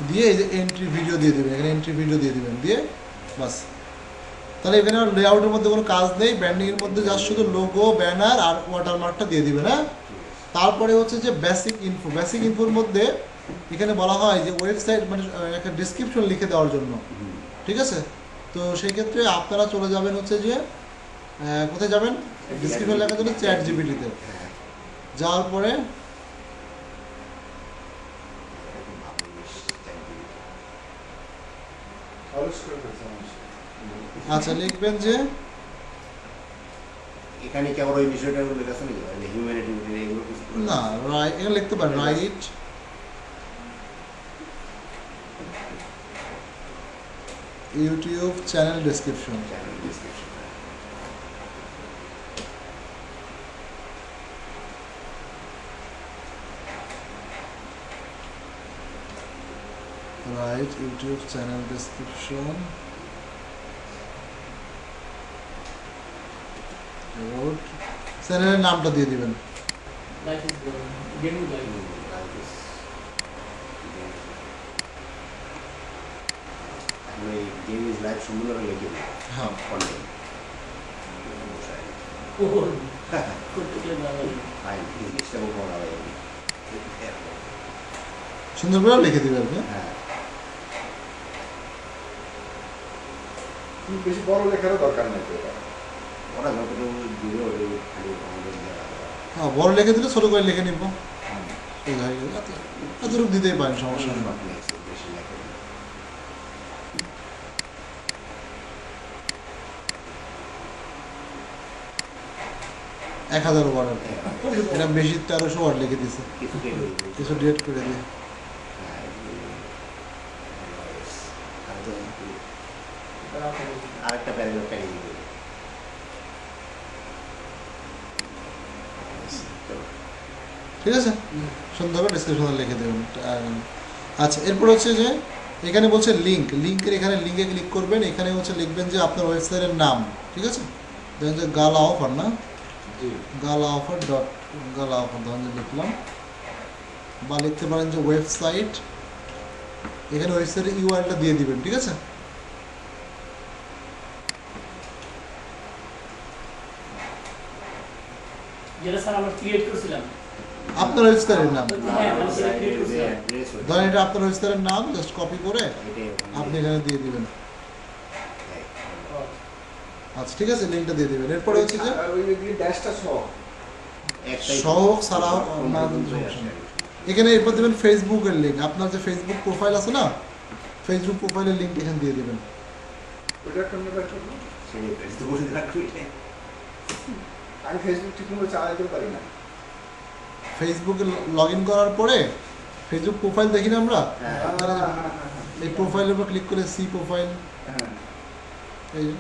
দিয়ে এই যে এন্ট্রি ভিডিও দিয়ে দেবেন, এখানে এন্ট্রি ভিডিও দিয়ে দিবেন, দিয়ে বাস। তাহলে এখানে লেআউটের মধ্যে কোনো কাজ নেই, ব্র্যান্ডিংয়ের মধ্যে জাস্ট শুধু লোগো, ব্যানার আর ওয়াটারমার্কটা দিয়ে দিবেন। হ্যাঁ, তারপরে হচ্ছে যে বেসিক ইনফো, বেসিক ইনফোর মধ্যে এখানে বলা হয় যে ওয়েবসাইট মানে একটা ডিসক্রিপশন লিখে দেওয়ার জন্য, ঠিক আছে? তো সেই ক্ষেত্রে আপনারা চলে যাবেন হচ্ছে যে কোথায় যাবেন, ডিসক্রিপশন লেখার জন্য চ্যাট জিপিটিতে যাওয়ার পরে অলস করে ফেলছে মানুষ। আচ্ছা লিখবেন যে এখানে কি আবার ওই বিষয়টা লেখা আছে নাকি, হিউম্যানিটি এগুলো কিছু না, এখানে লিখতে পারেন right YouTube channel description. Channel description. Right YouTube channel description চ্যানেলের নামটা দিয়ে দিবেন। Gaming live. আমি গেম ইজ লাইভ সুন্দর লিখে দিই হ্যাঁ কন্টেন্ট করতে গেলে ভালো লাগে। ফাইন ইংলিশটা খুব মজা লাগে। সুন্দর করে লিখে দিবেন। হ্যাঁ খুব বেশি বড় লেখারও দরকার নাই তো এটা। ওরা যতটুকু দিলে ওই খালি আমাদের দেওয়া হ্যাঁ বড় লিখে দিলে ছোট করে লিখে নিব, এই হয়ে গেল। এতটুকু দিতেই পারেন, সমস্যা নেই। বেশি লেখে না। 1000 ওয়ার্ড, এটা বেশি 1300 ওয়ার্ড লিখে দিছে, কিছু কিছু ডিলিট করে দিয়ে। আরেকটা প্যারাগ্রাফ প্যারিং ঠিক আছে, সুন্দর করে ডিসক্রিপশনে লিখে দেবেন। আচ্ছা এরপর হচ্ছে যে এখানে বলছে লিঙ্ক, লিঙ্কের এখানে লিঙ্কে ক্লিক করবেন, এখানে হচ্ছে লিখবেন যে আপনার ওয়েবসাইটের নাম, ঠিক আছে? দেখেন যে গালা অফার, না গালা অফার ডট গালা অফার ধরেন যে লিখলাম, বা লিখতে পারেন যে ওয়েবসাইট, এখানে ওয়েবসাইটের ইউআরএলটা দিয়ে দিবেন, ঠিক আছে? যেটা স্যার আমরা ক্রিয়েট করছিলাম। আপনার ওয়েবসাইটের নাম, হ্যাঁ মানে সেটা ক্রিয়েট করছিলাম। ধরেন এটা আপনার ওয়েবসাইটের নাম, জাস্ট কপি করে আপনি এখানে দিয়ে দিবেন। আচ্ছা ঠিক আছে, লিঙ্কটা দিয়ে দিবেন। এরপরে হচ্ছে যে আর ওই ড্যাশটা সহ সহক সারা না কিন্তু সমস্যা নেই। এখানে এরপর দেবেন ফেসবুকের লিঙ্ক, আপনার যে ফেসবুক প্রোফাইল আছে না, ফেসবুক প্রোফাইলের লিঙ্ক এখানে দিয়ে দেবেন। ওইটা কেমন বের করবো? আমি ফেসবুক ঠিক মতো চালাইতে পারি না। ফেসবুকে লগ ইন করার পরে ফেসবুক প্রোফাইল দেখি না আমরা, এই প্রোফাইলের উপর ক্লিক করে সি প্রোফাইল, হ্যাঁ এই যে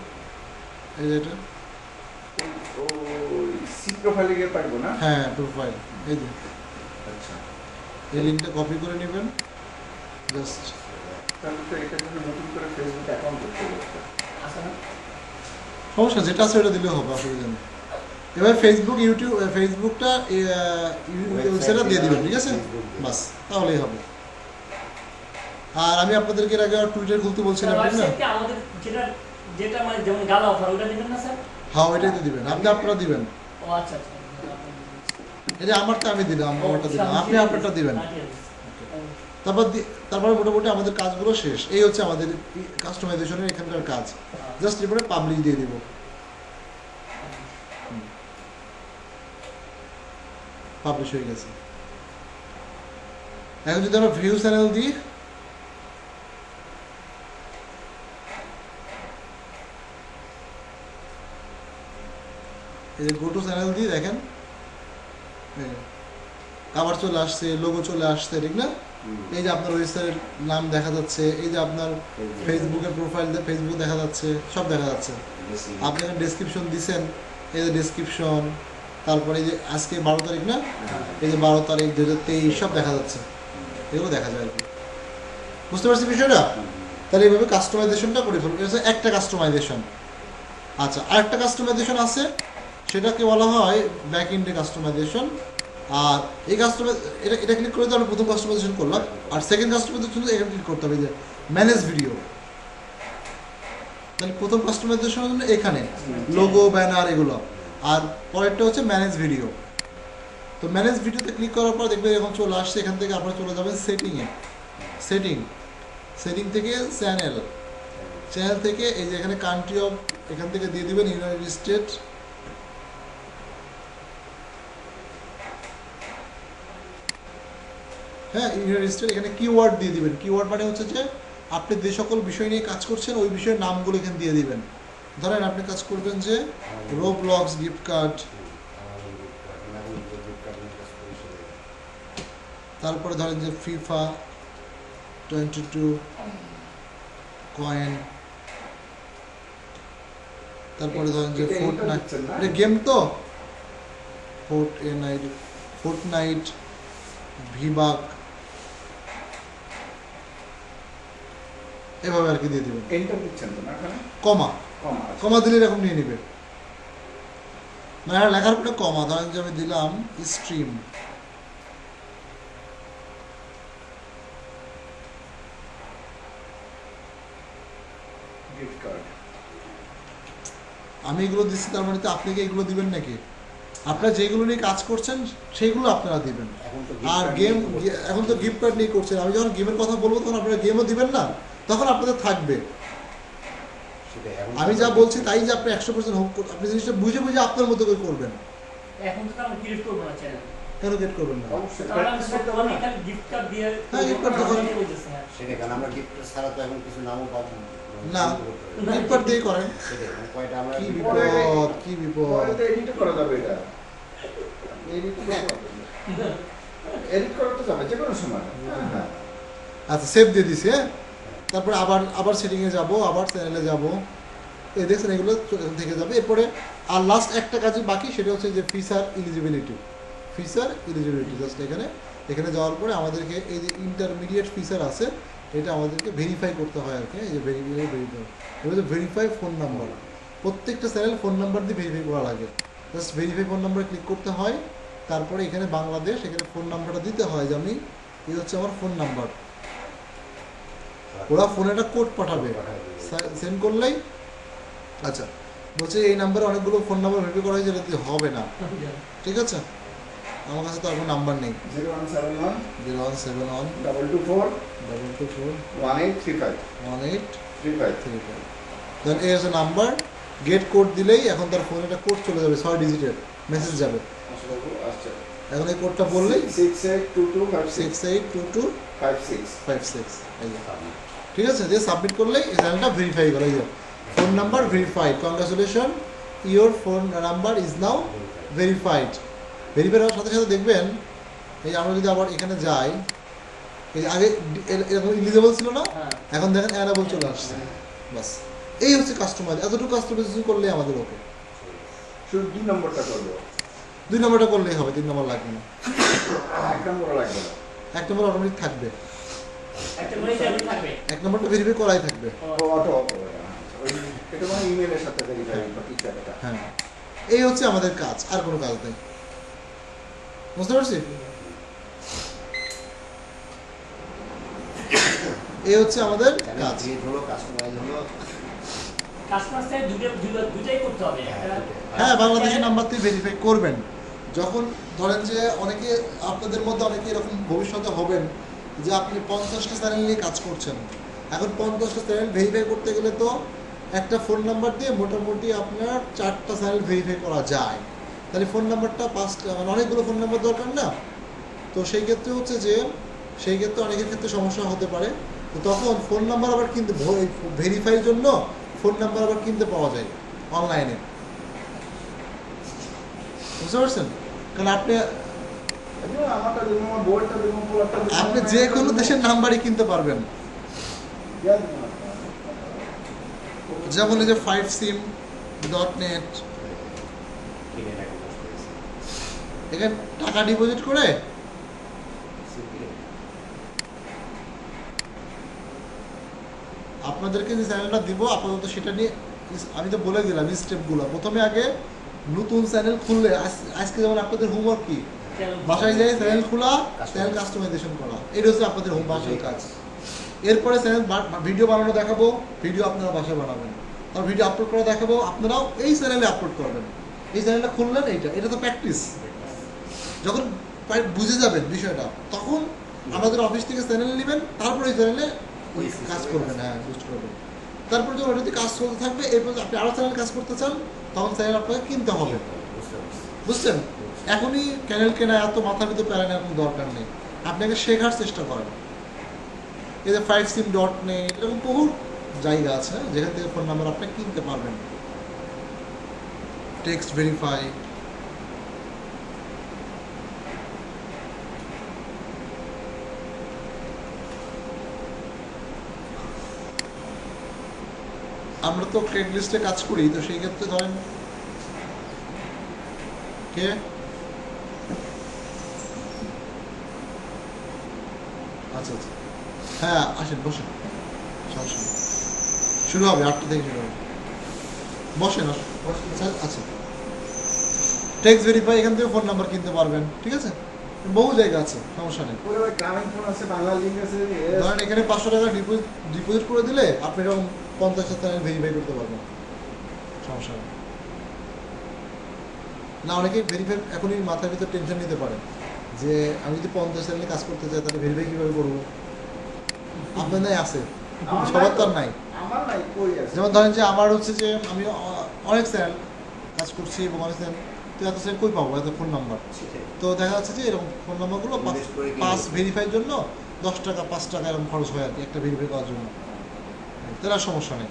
এই যে এটা, ওই সি প্রোফাইলে গিয়ে পারবো না? হ্যাঁ প্রোফাইল, এই যে আচ্ছা, এই লিঙ্কটা কপি করে নেবেন জাস্ট। তাহলে তো এটার জন্য নতুন করে ফেসবুক অ্যাকাউন্ট করতে হবে। আছে না? সমস্যা যেটা আছে ওটা দিলেও হবে, অসুবিধা নেই। এবার ফেসবুক ইউটিউব ফেসবুকটা ওয়েবসাইটটা দিয়ে দিবেন, ঠিক আছে, বাস তাহলেই হবে। আর আমি আপনাদেরকে এর আগে টুইটার খুলতে বলছিলাম ঠিক না, ওয়েবসাইট কি আমাদের যেটা যেটা মানে যেমন গালা অফার ওটা দিবেন না স্যার? হ্যাঁ ওইটাই তো দিবেন, আপনারা দিবেন। ও আচ্ছা আচ্ছা। এই যে আমারটা আমি দিলাম, আমারটা দিলাম, আপনি আপনারটা দিবেন। হ্যাঁ, ঠিক আছে। তারপরে মোটামুটি আমাদের কাজগুলো শেষ। এই হচ্ছে আমাদের কাস্টমাইজেশনের এখানকার কাজ। জাস্ট এরপরে পাবলিশ দিয়ে দিব। পাবলিশ হয়ে গেছে। এখন যদি আমরা ভিউ চ্যানেল দিই, এই যে গো টু চ্যানেল দিই, দেখেন কাভার চলে আসছে, লোগো চলে আসছে, ঠিক না? এই যে আপনার ওয়েবসাইটের নাম দেখা যাচ্ছে, এই যে আপনার ফেসবুকের প্রোফাইল ফেসবুক দেখা যাচ্ছে, সব দেখা যাচ্ছে। আপনি এখানে ডেসক্রিপশন দিচ্ছেন, এই যে ডেসক্রিপশন, তারপরে এই যে আজকে 12 তারিখ না, এই যে 12 তারিখ 2023 সব দেখা যাচ্ছে, এগুলো দেখা যায় আর কি। বুঝতে পারছি বিষয়টা? তাহলে এইভাবে কাস্টমাইজেশনটা করে ফেলবো। এটা হচ্ছে একটা কাস্টমাইজেশন। আচ্ছা, আরেকটা কাস্টমাইজেশন আছে, সেটাকে বলা হয় ব্যাক এন্ডে কাস্টমাইজেশন। আর এই এটা ক্লিক করে তো আমরা প্রথম কাস্টমাইজেশন করলাম, আর সেকেন্ড কাস্টমাইজেশন এখানে ক্লিক করতে হবে, যে ম্যানেজ ভিডিও। তাহলে প্রথম কাস্টমাইজেশনের জন্য এখানে লোগো, ব্যানার এগুলো, আর পরেরটা হচ্ছে ম্যানেজ ভিডিও। তো ম্যানেজ ভিডিওতে ক্লিক করার পর দেখবেন এখন চলে আসছে, এখান থেকে আপনারা চলে যাবেন সেটিংয়ে, সেটিং থেকে চ্যানেল থেকে এই যে এখানে কান্ট্রি অফ, এখান থেকে দিয়ে দিবেন ইউনাইটেড স্টেট। হ্যাঁ, ইউনাইটেড স্টেট। এখানে কিওয়ার্ড দিয়ে দিবেন। কিওয়ার্ড মানে হচ্ছে যে আপনি যে সকল বিষয় নিয়ে কাজ করছেন ওই বিষয়ের নামগুলো এখানে দিয়ে দিবেন। ধরেন আপনি কাজ করবেন যে রোবলক্স গিফট কার্ড, তারপরে ধরেন যে ফিফা 22 কয়েন, তারপরে ধরেন যে ফোর্টনাইট, এটা গেম তো, ফোর্টনাইট, ভিবাক, এভাবে আর কি দিয়ে দিবেন। এন্টার দিচ্ছেন তো না এখানে? কমা আছে। কমা দিলে এরকম নিয়ে নেবে, মানে লেখার পরে কমা। ধরেন যে আমি দিলাম স্ট্রিম, গিফট কার্ড। আমি এগুলো দিচ্ছি, তার মানে তো আপনি কি এগুলো দিবেন নাকি? আপনারা যেগুলো নিয়ে কাজ করছেন সেইগুলো আপনারা দিবেন। আর গেম, এখন তো গিফট কার্ড নিয়ে করছেন, আমি যখন গেমের কথা বলবো তখন আপনারা গেমও দিবেন না, তখন আপনাদের থাকবে। আমি যা বলছি তাই যে আপনি 100% হোক, আপনি জিনিসটা বুঝে বুঝে আপনার মতো করে করবেন। এখন তো আমরা ক্রিয়েট করব না চ্যানেল। কেন গেট করবেন না? অবশ্যই তাহলে আমি practice সব করতে হবে না? খালি গিফট কার্ড দিয়ে হ্যাঁ, gift card তো করেন। সেটা কারণ আমরা গিফট ছাড়া তো এখন কিছু নামও পাবো না, গিফট কার্ড দিয়ে করেন। সেটাই মানে কয়টা আমরা কি gift বিপদ, card- কি বিপদ। পরে তো এডিট করা যাবে এটা। এডিট করা এডিট করা তো যাবে যে কোনো সময়। হ্যাঁ। আচ্ছা, সেভ দিয়ে দিছি। হ্যাঁ, তারপরে আবার সেটিংয়ে যাব, আবার চ্যানেলে যাব, এই দেখছেন এগুলো এখান থেকে যাবে। এরপরে আর লাস্ট একটা কাজ বাকি, সেটা হচ্ছে যে ফিচার এলিজিবিলিটি। জাস্ট এখানে যাওয়ার পরে আমাদেরকে এই যে ইন্টারমিডিয়েট ফিচার আছে, এটা আমাদেরকে ভেরিফাই করতে হয় আর কি। এই যে ভেরিফাই ফোন নাম্বার, প্রত্যেকটা চ্যানেল ফোন নাম্বার দিয়ে ভেরিফাই করা লাগে। জাস্ট ভেরিফাই ফোন নাম্বারে ক্লিক করতে হয়, তারপরে এখানে বাংলাদেশ, এখানে ফোন নাম্বারটা দিতে হয় যে আমি, এই হচ্ছে আমার ফোন নাম্বার। ওরা ফোনে একটা কোড পাঠাবে, সেন্ড করলেই, আচ্ছা বলছে এই নাম্বারে অনেকগুলো ফোন নাম্বার ভেরিফাই করা হয়, যেটা দিয়ে হবে না, ঠিক আছে? আমার কাছে তো আর কোনো নাম্বার নেই। 0171 0171 224 224 1835 1835। দেন এই হচ্ছে নাম্বার। গেট কোড দিলেই এখন তার ফোনে একটা কোড চলে যাবে, 6 ডিজিটের মেসেজ যাবে। আচ্ছা, এখন এই কোডটা বললেই 682256 682256, এই যে। ঠিক আছে, যে সাবমিট করলেই এই চ্যানেলটা ভেরিফাই করে। এই যে phone number verified, congratulation, your phone number is now verified. Verify হওয়ার সাথে সাথে দেখবেন এই আমরা যদি আবার এখানে যাই, এই আগে এরকম ইলিজেবল ছিল না, হ্যাঁ এখন দেখেন অ্যানাবল চলে আসছে। বাস এই হচ্ছে কাস্টমাইজ, এতটুকু কাস্টমাইজেশন করলে আমাদের ওকে। শুধু 2 নম্বরটা করবো, 2 নম্বরটা করলেই হবে, 3 নম্বর লাগবে না। 1 নম্বর লাগবে না। 1 নম্বর অটোমেটিক থাকবে, একটা করে চাবি থাকবে 1 নম্বরটা ভেরিফাই করাই থাকবে। ও অটো ওই এটা মানে ইমেলের সাথে ভেরিফাই বা কিছু একটা। হ্যাঁ, এই হচ্ছে আমাদের কাজ, আর কোনো কাজ নেই। বুঝতে পারছি? এই হচ্ছে আমাদের কাজ। ক্রিয়েট হলো, কাস্টমাইজ হলো। কাস্টমার সাইড দুটাই করতে হবে একটা হ্যাঁ, বাংলাদেশি নাম্বার দিয়ে ভেরিফাই করবেন। যখন ধরেন যে অনেকে আপনাদের মধ্যে অনেকে এরকম ভবিষ্যতে হবেন যে আপনি 50টা চ্যানেল নিয়ে কাজ করছেন। এখন 50টা চ্যানেল ভেরিফাই করতে গেলে তো একটা ফোন নাম্বার দিয়ে মোটামুটি আপনার 4টা চ্যানেল ভেরিফাই করা যায়। তাহলে ফোন নাম্বারটা 5টা, মানে অনেকগুলো ফোন নাম্বার দরকার না? তো সেই ক্ষেত্রে হচ্ছে যে সেই ক্ষেত্রে অনেকের ক্ষেত্রে সমস্যা হতে পারে। তো তখন ফোন নাম্বার আবার কিনতে, ভেরিফাইয়ের জন্য ফোন নাম্বার আবার কিনতে পাওয়া যায় অনলাইনে। বুঝতে পারছেন? কারণ আপনি আমারটা দেখুন, আমার বোর্ডটা দেখুন, পোলারটা দেখুন, আপনি যে কোনো দেশের নাম্বারই কিনতে পারবেন। যেমন এই যে 5sim.net, কিনে রাখা কষ্ট এখানে টাকা ডিপোজিট করে আপনাদেরকে যে চ্যানেলটা দিব আপাতত সেটা নিয়ে আমি তো বলে দিলাম স্টেপগুলো। প্রথমে আগে নতুন চ্যানেল খুললে, আজকে যেমন আপনাদের হোমওয়ার্ক কি, বাসায় যাই চ্যানেল খোলা, চ্যানেল কাস্টমাইজেশন করা, এটা হচ্ছে আপনাদের হোম বাসার কাজ। এরপরে চ্যানেল ভিডিও বানানো দেখাবো, ভিডিও আপনারা বাসায় বানাবেন। আর ভিডিও আপলোড করা দেখাবো, আপনারাও এই চ্যানেলে আপলোড করবেন। এই চ্যানেলটা খুললেন, এটা তো প্র্যাকটিস। যখন প্রায় বুঝে যাবেন বিষয়টা, তখন আমাদের অফিস থেকে চ্যানেল নেবেন, তারপরে এই চ্যানেলে কাজ করবেন। হ্যাঁ, বুঝতে করবেন। তারপর যখন ওটাতে কাজ চলতে থাকবে, এরপর আপনি আরও চ্যানেল কাজ করতে চান, তখন চ্যানেল আপনাকে কিনতে হবে। বুঝতে পারছি। বুঝছেন? এখনই চ্যানেল কেনা এত মাথার ভিতরে প্যারা নেওয়ার কোনো দরকার নেই। আপনাকে শেখার চেষ্টা করেন। এই যে 5sim.net, এরকম বহু জায়গা আছে যেখান থেকে ফোন নাম্বার আপনি কিনতে পারবেন। টেক্সট ভেরিফাই, আমরা তো ক্রেড লিস্টে কাজ করি, তো সেই ক্ষেত্রে ধরেন কে আচ্ছা আচ্ছা, হ্যাঁ আসেন, বসেন, সমস্যা নেই। শুরু হবে 8টা থেকে শুরু হবে, বসেন আসেন। আচ্ছা, টেক্সট ভেরিফাই, এখান থেকে ফোন নাম্বার কিনতে পারবেন। ঠিক আছে, বহু জায়গা আছে, সমস্যা নেই। ওই গ্রামীণ ফোন আছে, বাংলা লিঙ্ক আছে। ধরেন এখানে 500 টাকা ডিপোজিট করে দিলে আপনি এরকম 50টা চ্যানেল ভেরিফাই করতে পারবেন, সমস্যা নেই। না, অনেকে ভেরিফাই এখনই মাথার ভিতর টেনশন নিতে পারে যে আমি যদি 50 চ্যানেলে কাজ করতে চাই তাহলে ভেরিফাই কীভাবে করবো। আপনার নাই আছে, সবার তো আর নাই। আমার নাই, কই আছে। যেমন ধরেন যে আমার হচ্ছে যে আমি অনেক চ্যানেল কাজ করছি এবং অনেক চ্যানেল, তো এত চ্যানেল কই পাবো, এত ফোন নাম্বার। সেটাই। তো দেখা যাচ্ছে যে এরকম ফোন নাম্বারগুলো Invest করে কিনে 5 নিতে। ভেরিফাইয়ের জন্য 10 টাকা 5 টাকা এরকম খরচ হয় আর কি, একটা ভেরিফাই করার জন্য। তার আর সমস্যা নেই,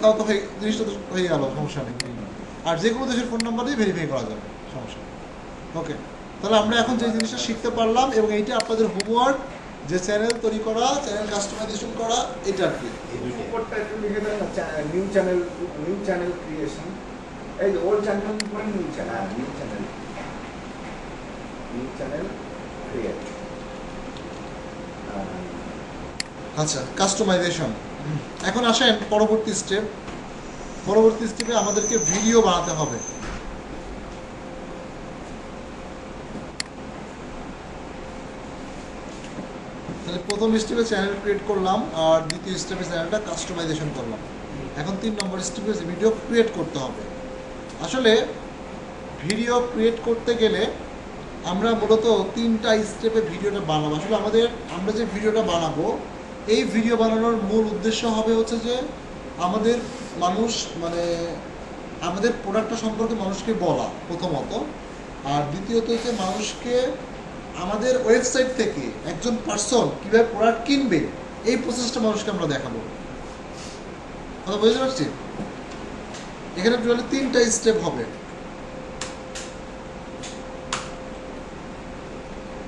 তাও তো জিনিসটা তো হয়ে গেল, সমস্যা নেই। আর যে কোনো দেশের ফোন নাম্বার দিয়ে ভেরিফাই করা যাবে, সমস্যা নেই। ওকে, তাহলে আমরা এখন যে জিনিসটা শিখতে পারলাম, এবং এইটা আপনাদের হোমওয়ার্ক, যে চ্যানেল তৈরি করা, চ্যানেল কাস্টমাইজেশন করা, এটা আর কি। এই দুইটাই। উপরটা একটু লিখে দেন না, নিউ চ্যানেল ক্রিয়েশন। এই যে ওল্ড চ্যানেল পরে নিউ চ্যানেল ক্রিয়েট। আচ্ছা, কাস্টমাইজেশন। এখন আসেন পরবর্তী স্টেপ। পরবর্তী স্টেপে আমাদেরকে ভিডিও বানাতে হবে। তাহলে প্রথম স্টেপে চ্যানেল ক্রিয়েট করলাম, আর দ্বিতীয় স্টেপে চ্যানেলটা কাস্টমাইজেশন করলাম। এখন 3 নম্বর স্টেপে ভিডিও ক্রিয়েট করতে হবে। আসলে ভিডিও ক্রিয়েট করতে গেলে আমরা মূলত 3টা স্টেপে ভিডিওটা বানাবো। আসলে আমরা যে ভিডিওটা বানাবো, এই ভিডিও বানানোর মূল উদ্দেশ্য হবে হচ্ছে যে আমাদের আমাদের প্রোডাক্টটা সম্পর্কে মানুষকে বলা প্রথমত, আর দ্বিতীয়ত হচ্ছে মানুষকে আমাদের ওয়েবসাইট থেকে একজন পার্সন কীভাবে প্রোডাক্ট কিনবে এই প্রসেসটা মানুষকে আমরা দেখাবো। কথা বুঝতে পারছি? এখানে টোটালি 3টা স্টেপ হবে।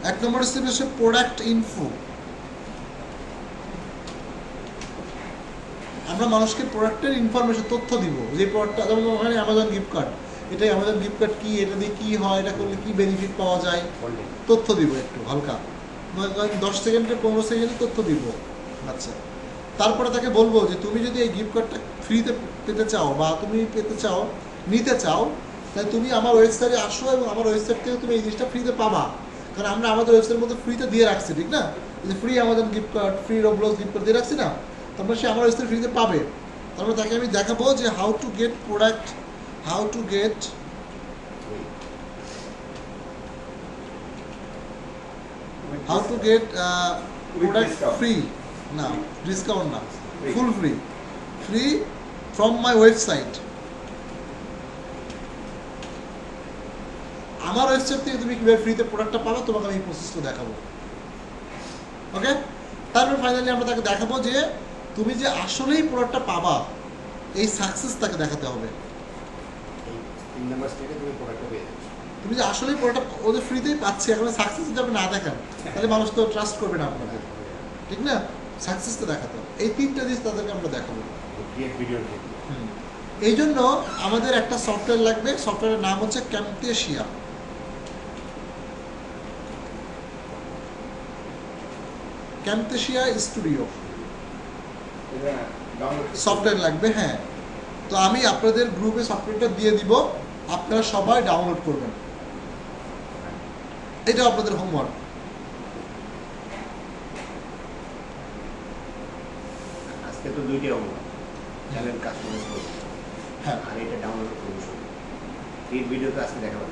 এক নম্বর স্টেপ হচ্ছে প্রোডাক্ট ইনফো। আমরা মানুষকে প্রোডাক্টের ইনফরমেশন, তথ্য দিব, যে প্রোডাক্টটা, যেমন ওখানে অ্যামাজন গিফট কার্ড, এটাই অ্যামাজন গিফট কার্ড কি, এটা দিয়ে কী হয়, এটা করলে কী বেনিফিট পাওয়া যায়, তথ্য দিব একটু হালকা, 10 সেকেন্ডে 15 সেকেন্ডে তথ্য দিব। আচ্ছা, তারপরে তাকে বলবো যে তুমি যদি এই গিফট কার্ডটা ফ্রিতে পেতে চাও বা তুমি পেতে চাও, নিতে চাও, তাহলে তুমি আমার ওয়েবসাইটে আসো এবং আমার ওয়েবসাইট থেকে তুমি এই জিনিসটা ফ্রিতে পাবা। কারণ আমরা আমাদের ওয়েবসাইটের মধ্যে ফ্রিতে দিয়ে রাখছি, ঠিক না? যে free Amazon gift card, free Roblox gift card দিয়ে রাখছি না, তারপরে সে আমার ওয়েবসাইট ফ্রিতে পাবে। তারপরে তাকে আমি দেখাবো যে how to get product free, না ডিসকাউন্ট না, full free from my website. আমার ওয়েবসাইট থেকে তুমি কীভাবে ফ্রিতে প্রোডাক্টটা পাবে তোমাকে আমি এই প্রসেসটা দেখাবো। ওকে, তারপর ফাইনালি আমরা তাকে দেখাবো যে তুমি যে আসলেই প্রোডাক্টটা পাবা, এই সাকসেস তাকে দেখাতে হবে। তুমি যে আসলেই প্রোডাক্টটা ওদের ফ্রিতেই পাচ্ছি, এখন সাকসেস যদি আপনি না দেখান তাহলে মানুষ তো ট্রাস্ট করবে না আপনাকে, ঠিক না? সাকসেসটা দেখাতে হবে। এই 3টা জিনিস তাদেরকে আমরা দেখাবো। এই জন্য আমাদের একটা সফটওয়্যার লাগবে, সফটওয়্যারের নাম হচ্ছে ক্যামটেশিয়া স্টুডিও সফটওয়্যার লাগবে। হ্যাঁ, তো আমি আপনাদের গ্রুপে সফটওয়্যারটা দিয়ে দিব, আপনারা সবাই ডাউনলোড করবেন। এটা আপনাদের হোমওয়ার্ক। আজকে তো 2টি হোমওয়ার্ক, চ্যানেল কাস্টমাইজ করব, হ্যাঁ, আর এটা ডাউনলোড করব। এই ভিডিও তো আজকে দেখাবো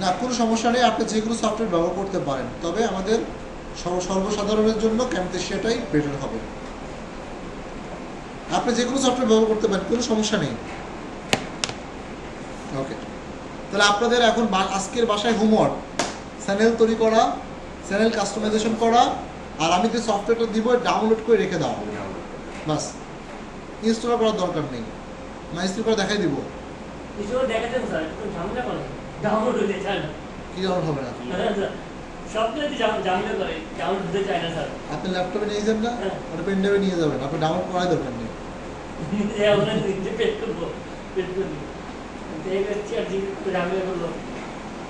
না, কোনো সমস্যা নেই, আপনি যে কোনো সফটওয়্যার ব্যবহার করতে পারেন, তবে আমাদের সর্বসাধারণের জন্য ক্যামটেশিয়াটাই বেটার হবে। আপনি যে কোনো সফটওয়্যার ব্যবহার করতে পারেন, কোনো সমস্যা নেই। ওকে, তাহলে আপনাদের এখন আজকের বাসায় হোমওয়ার্ক চ্যানেল তৈরি করা, চ্যানেল কাস্টমাইজেশন করা, আর আমি যে সফটওয়্যারটা দিব ডাউনলোড করে রেখে দাও, বাস। ইনস্টল করার দরকার নেই, ইনস্টল করে দেখাই দিব। কিছু দেখাতে স্যার একটু ঝামেলা করে, ডাউনলোড হতে চায় না। কি ডাউনলোড হবে না? সবগুলোতে ঝামেলা করে, ডাউনলোড হতে চায় না স্যার। আপনি ল্যাপটপে নিয়ে যান না, ওটা পেন ড্রাইভে নিয়ে যাবেন, আপনি ডাউনলোড করার দরকার নেই। আমরা নিজে পেট করবো, পেট করবো ঝামেলা করলো,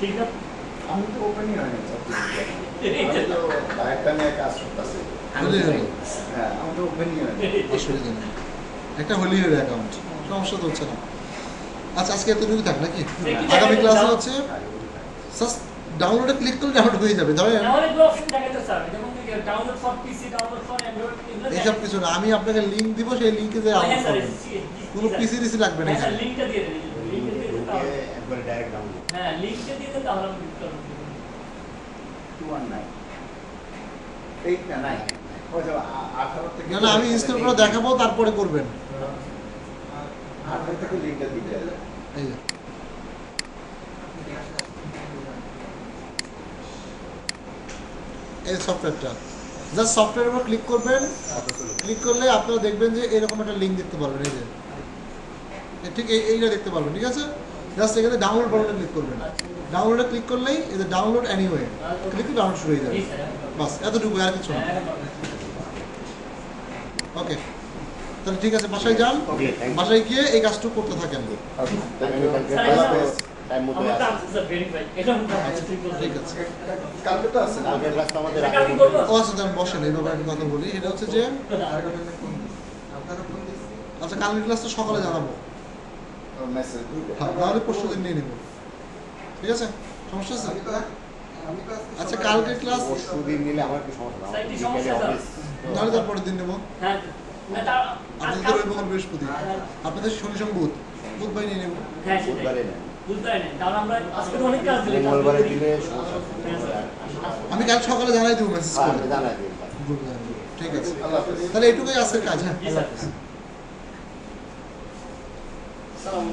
ঠিক না? আমি তো ওপেনই হয়নি, তো বাইরটা নিয়ে কাজ করতেছে। হ্যাঁ, আমি তো ওপেনই হয়নি। অসুবিধা নেই, একটা হলি হয়ে অ্যাকাউন্ট, সমস্যা তো হচ্ছে না। আচ্ছা, আজকে এতটুকু থাক নাকি? আগামী ক্লাসে হচ্ছে জাস্ট ডাউনলোডে ক্লিক করলে ডাউনলোড হয়ে যাবে। ধরেন এইসব কিছু না, আমি আপনাকে লিঙ্ক দিব, সেই লিঙ্কে যে ডাউনলোড করবেন, কোনো পিসি টিসি লাগবে না। লিঙ্কটা দিয়ে দেন, একবারে ডাইরেক্ট ডাউনলোড। হ্যাঁ, লিঙ্কটা দিয়ে দেন, তাহলে আমি 219 8 না 9 ওই যে 18 থেকে না, আমি ইনস্টল করে দেখাবো, তারপরে করবেন। 18 থেকে লিংকটা দিতে হবে। এই যে এই সফটওয়্যারটা, জাস্ট সফটওয়্যারের উপর ক্লিক করবেন, ক্লিক করলে আপনারা দেখবেন যে এরকম একটা লিঙ্ক দেখতে পারবেন। এই যে ঠিক এইটা দেখতে পারবেন, ঠিক আছে? জাস্ট এখানে ডাউনলোড বাটনে ক্লিক করবেন, ডাউনলোডে ক্লিক করলেই এই যে ডাউনলোড এনিওয়ে ক্লিক করে ডাউনলোড শুরু হয়ে যাবে। বাস, এতটুকু, আর কিছু না। ওকে, তাহলে ঠিক আছে, বাসায় যান, বাসায় গিয়ে এই কাজটুকু করতে থাকেন। টাইম মতো আমরা আসে। স্যার ভেরিফাই এটা ঠিক আছে। কালকে তো আছে না? আগের ক্লাস তো আমাদের এটা আগে আমি করবো। ও আচ্ছা, তাহলে বসেন, এই ব্যাপারে একটা কথা বলি। এটা হচ্ছে যে আচ্ছা, কালকের ক্লাস তো সকালে জানাবো, মেসেজ হ্যাঁ, নাহলে পরশু দিন নিয়ে নেব, ঠিক আছে? সমস্যা আছে? আচ্ছা, কালকের ক্লাস পরশুদিন নিলে আমার কি সমস্যা না? স্যার, কি সমস্যা স্যার? নাহলে তারপরের দিন নেবো। হ্যাঁ, না তা আপনাদের রবিবার বৃহস্পতি, আপনাদের শনি সোম বুধবার নিয়ে নেব। হ্যাঁ, সেটাই বুধবারে না। বুধবারে নেই, তাহলে আমরা আজকে তো অনেক কাজ দিলে মঙ্গলবারে দিলে সমস্যা নেই। আমি কাল সকালে জানাই দেবো মেসেজ হ্যাঁ, করে। জানাই দিন। ঠিক আছে, আল্লাহ হাফেজ। তাহলে এটুকুই আজকের কাজ। হ্যাঁ, জি আল্লাহ স্যার। হাফেজ। সালাম।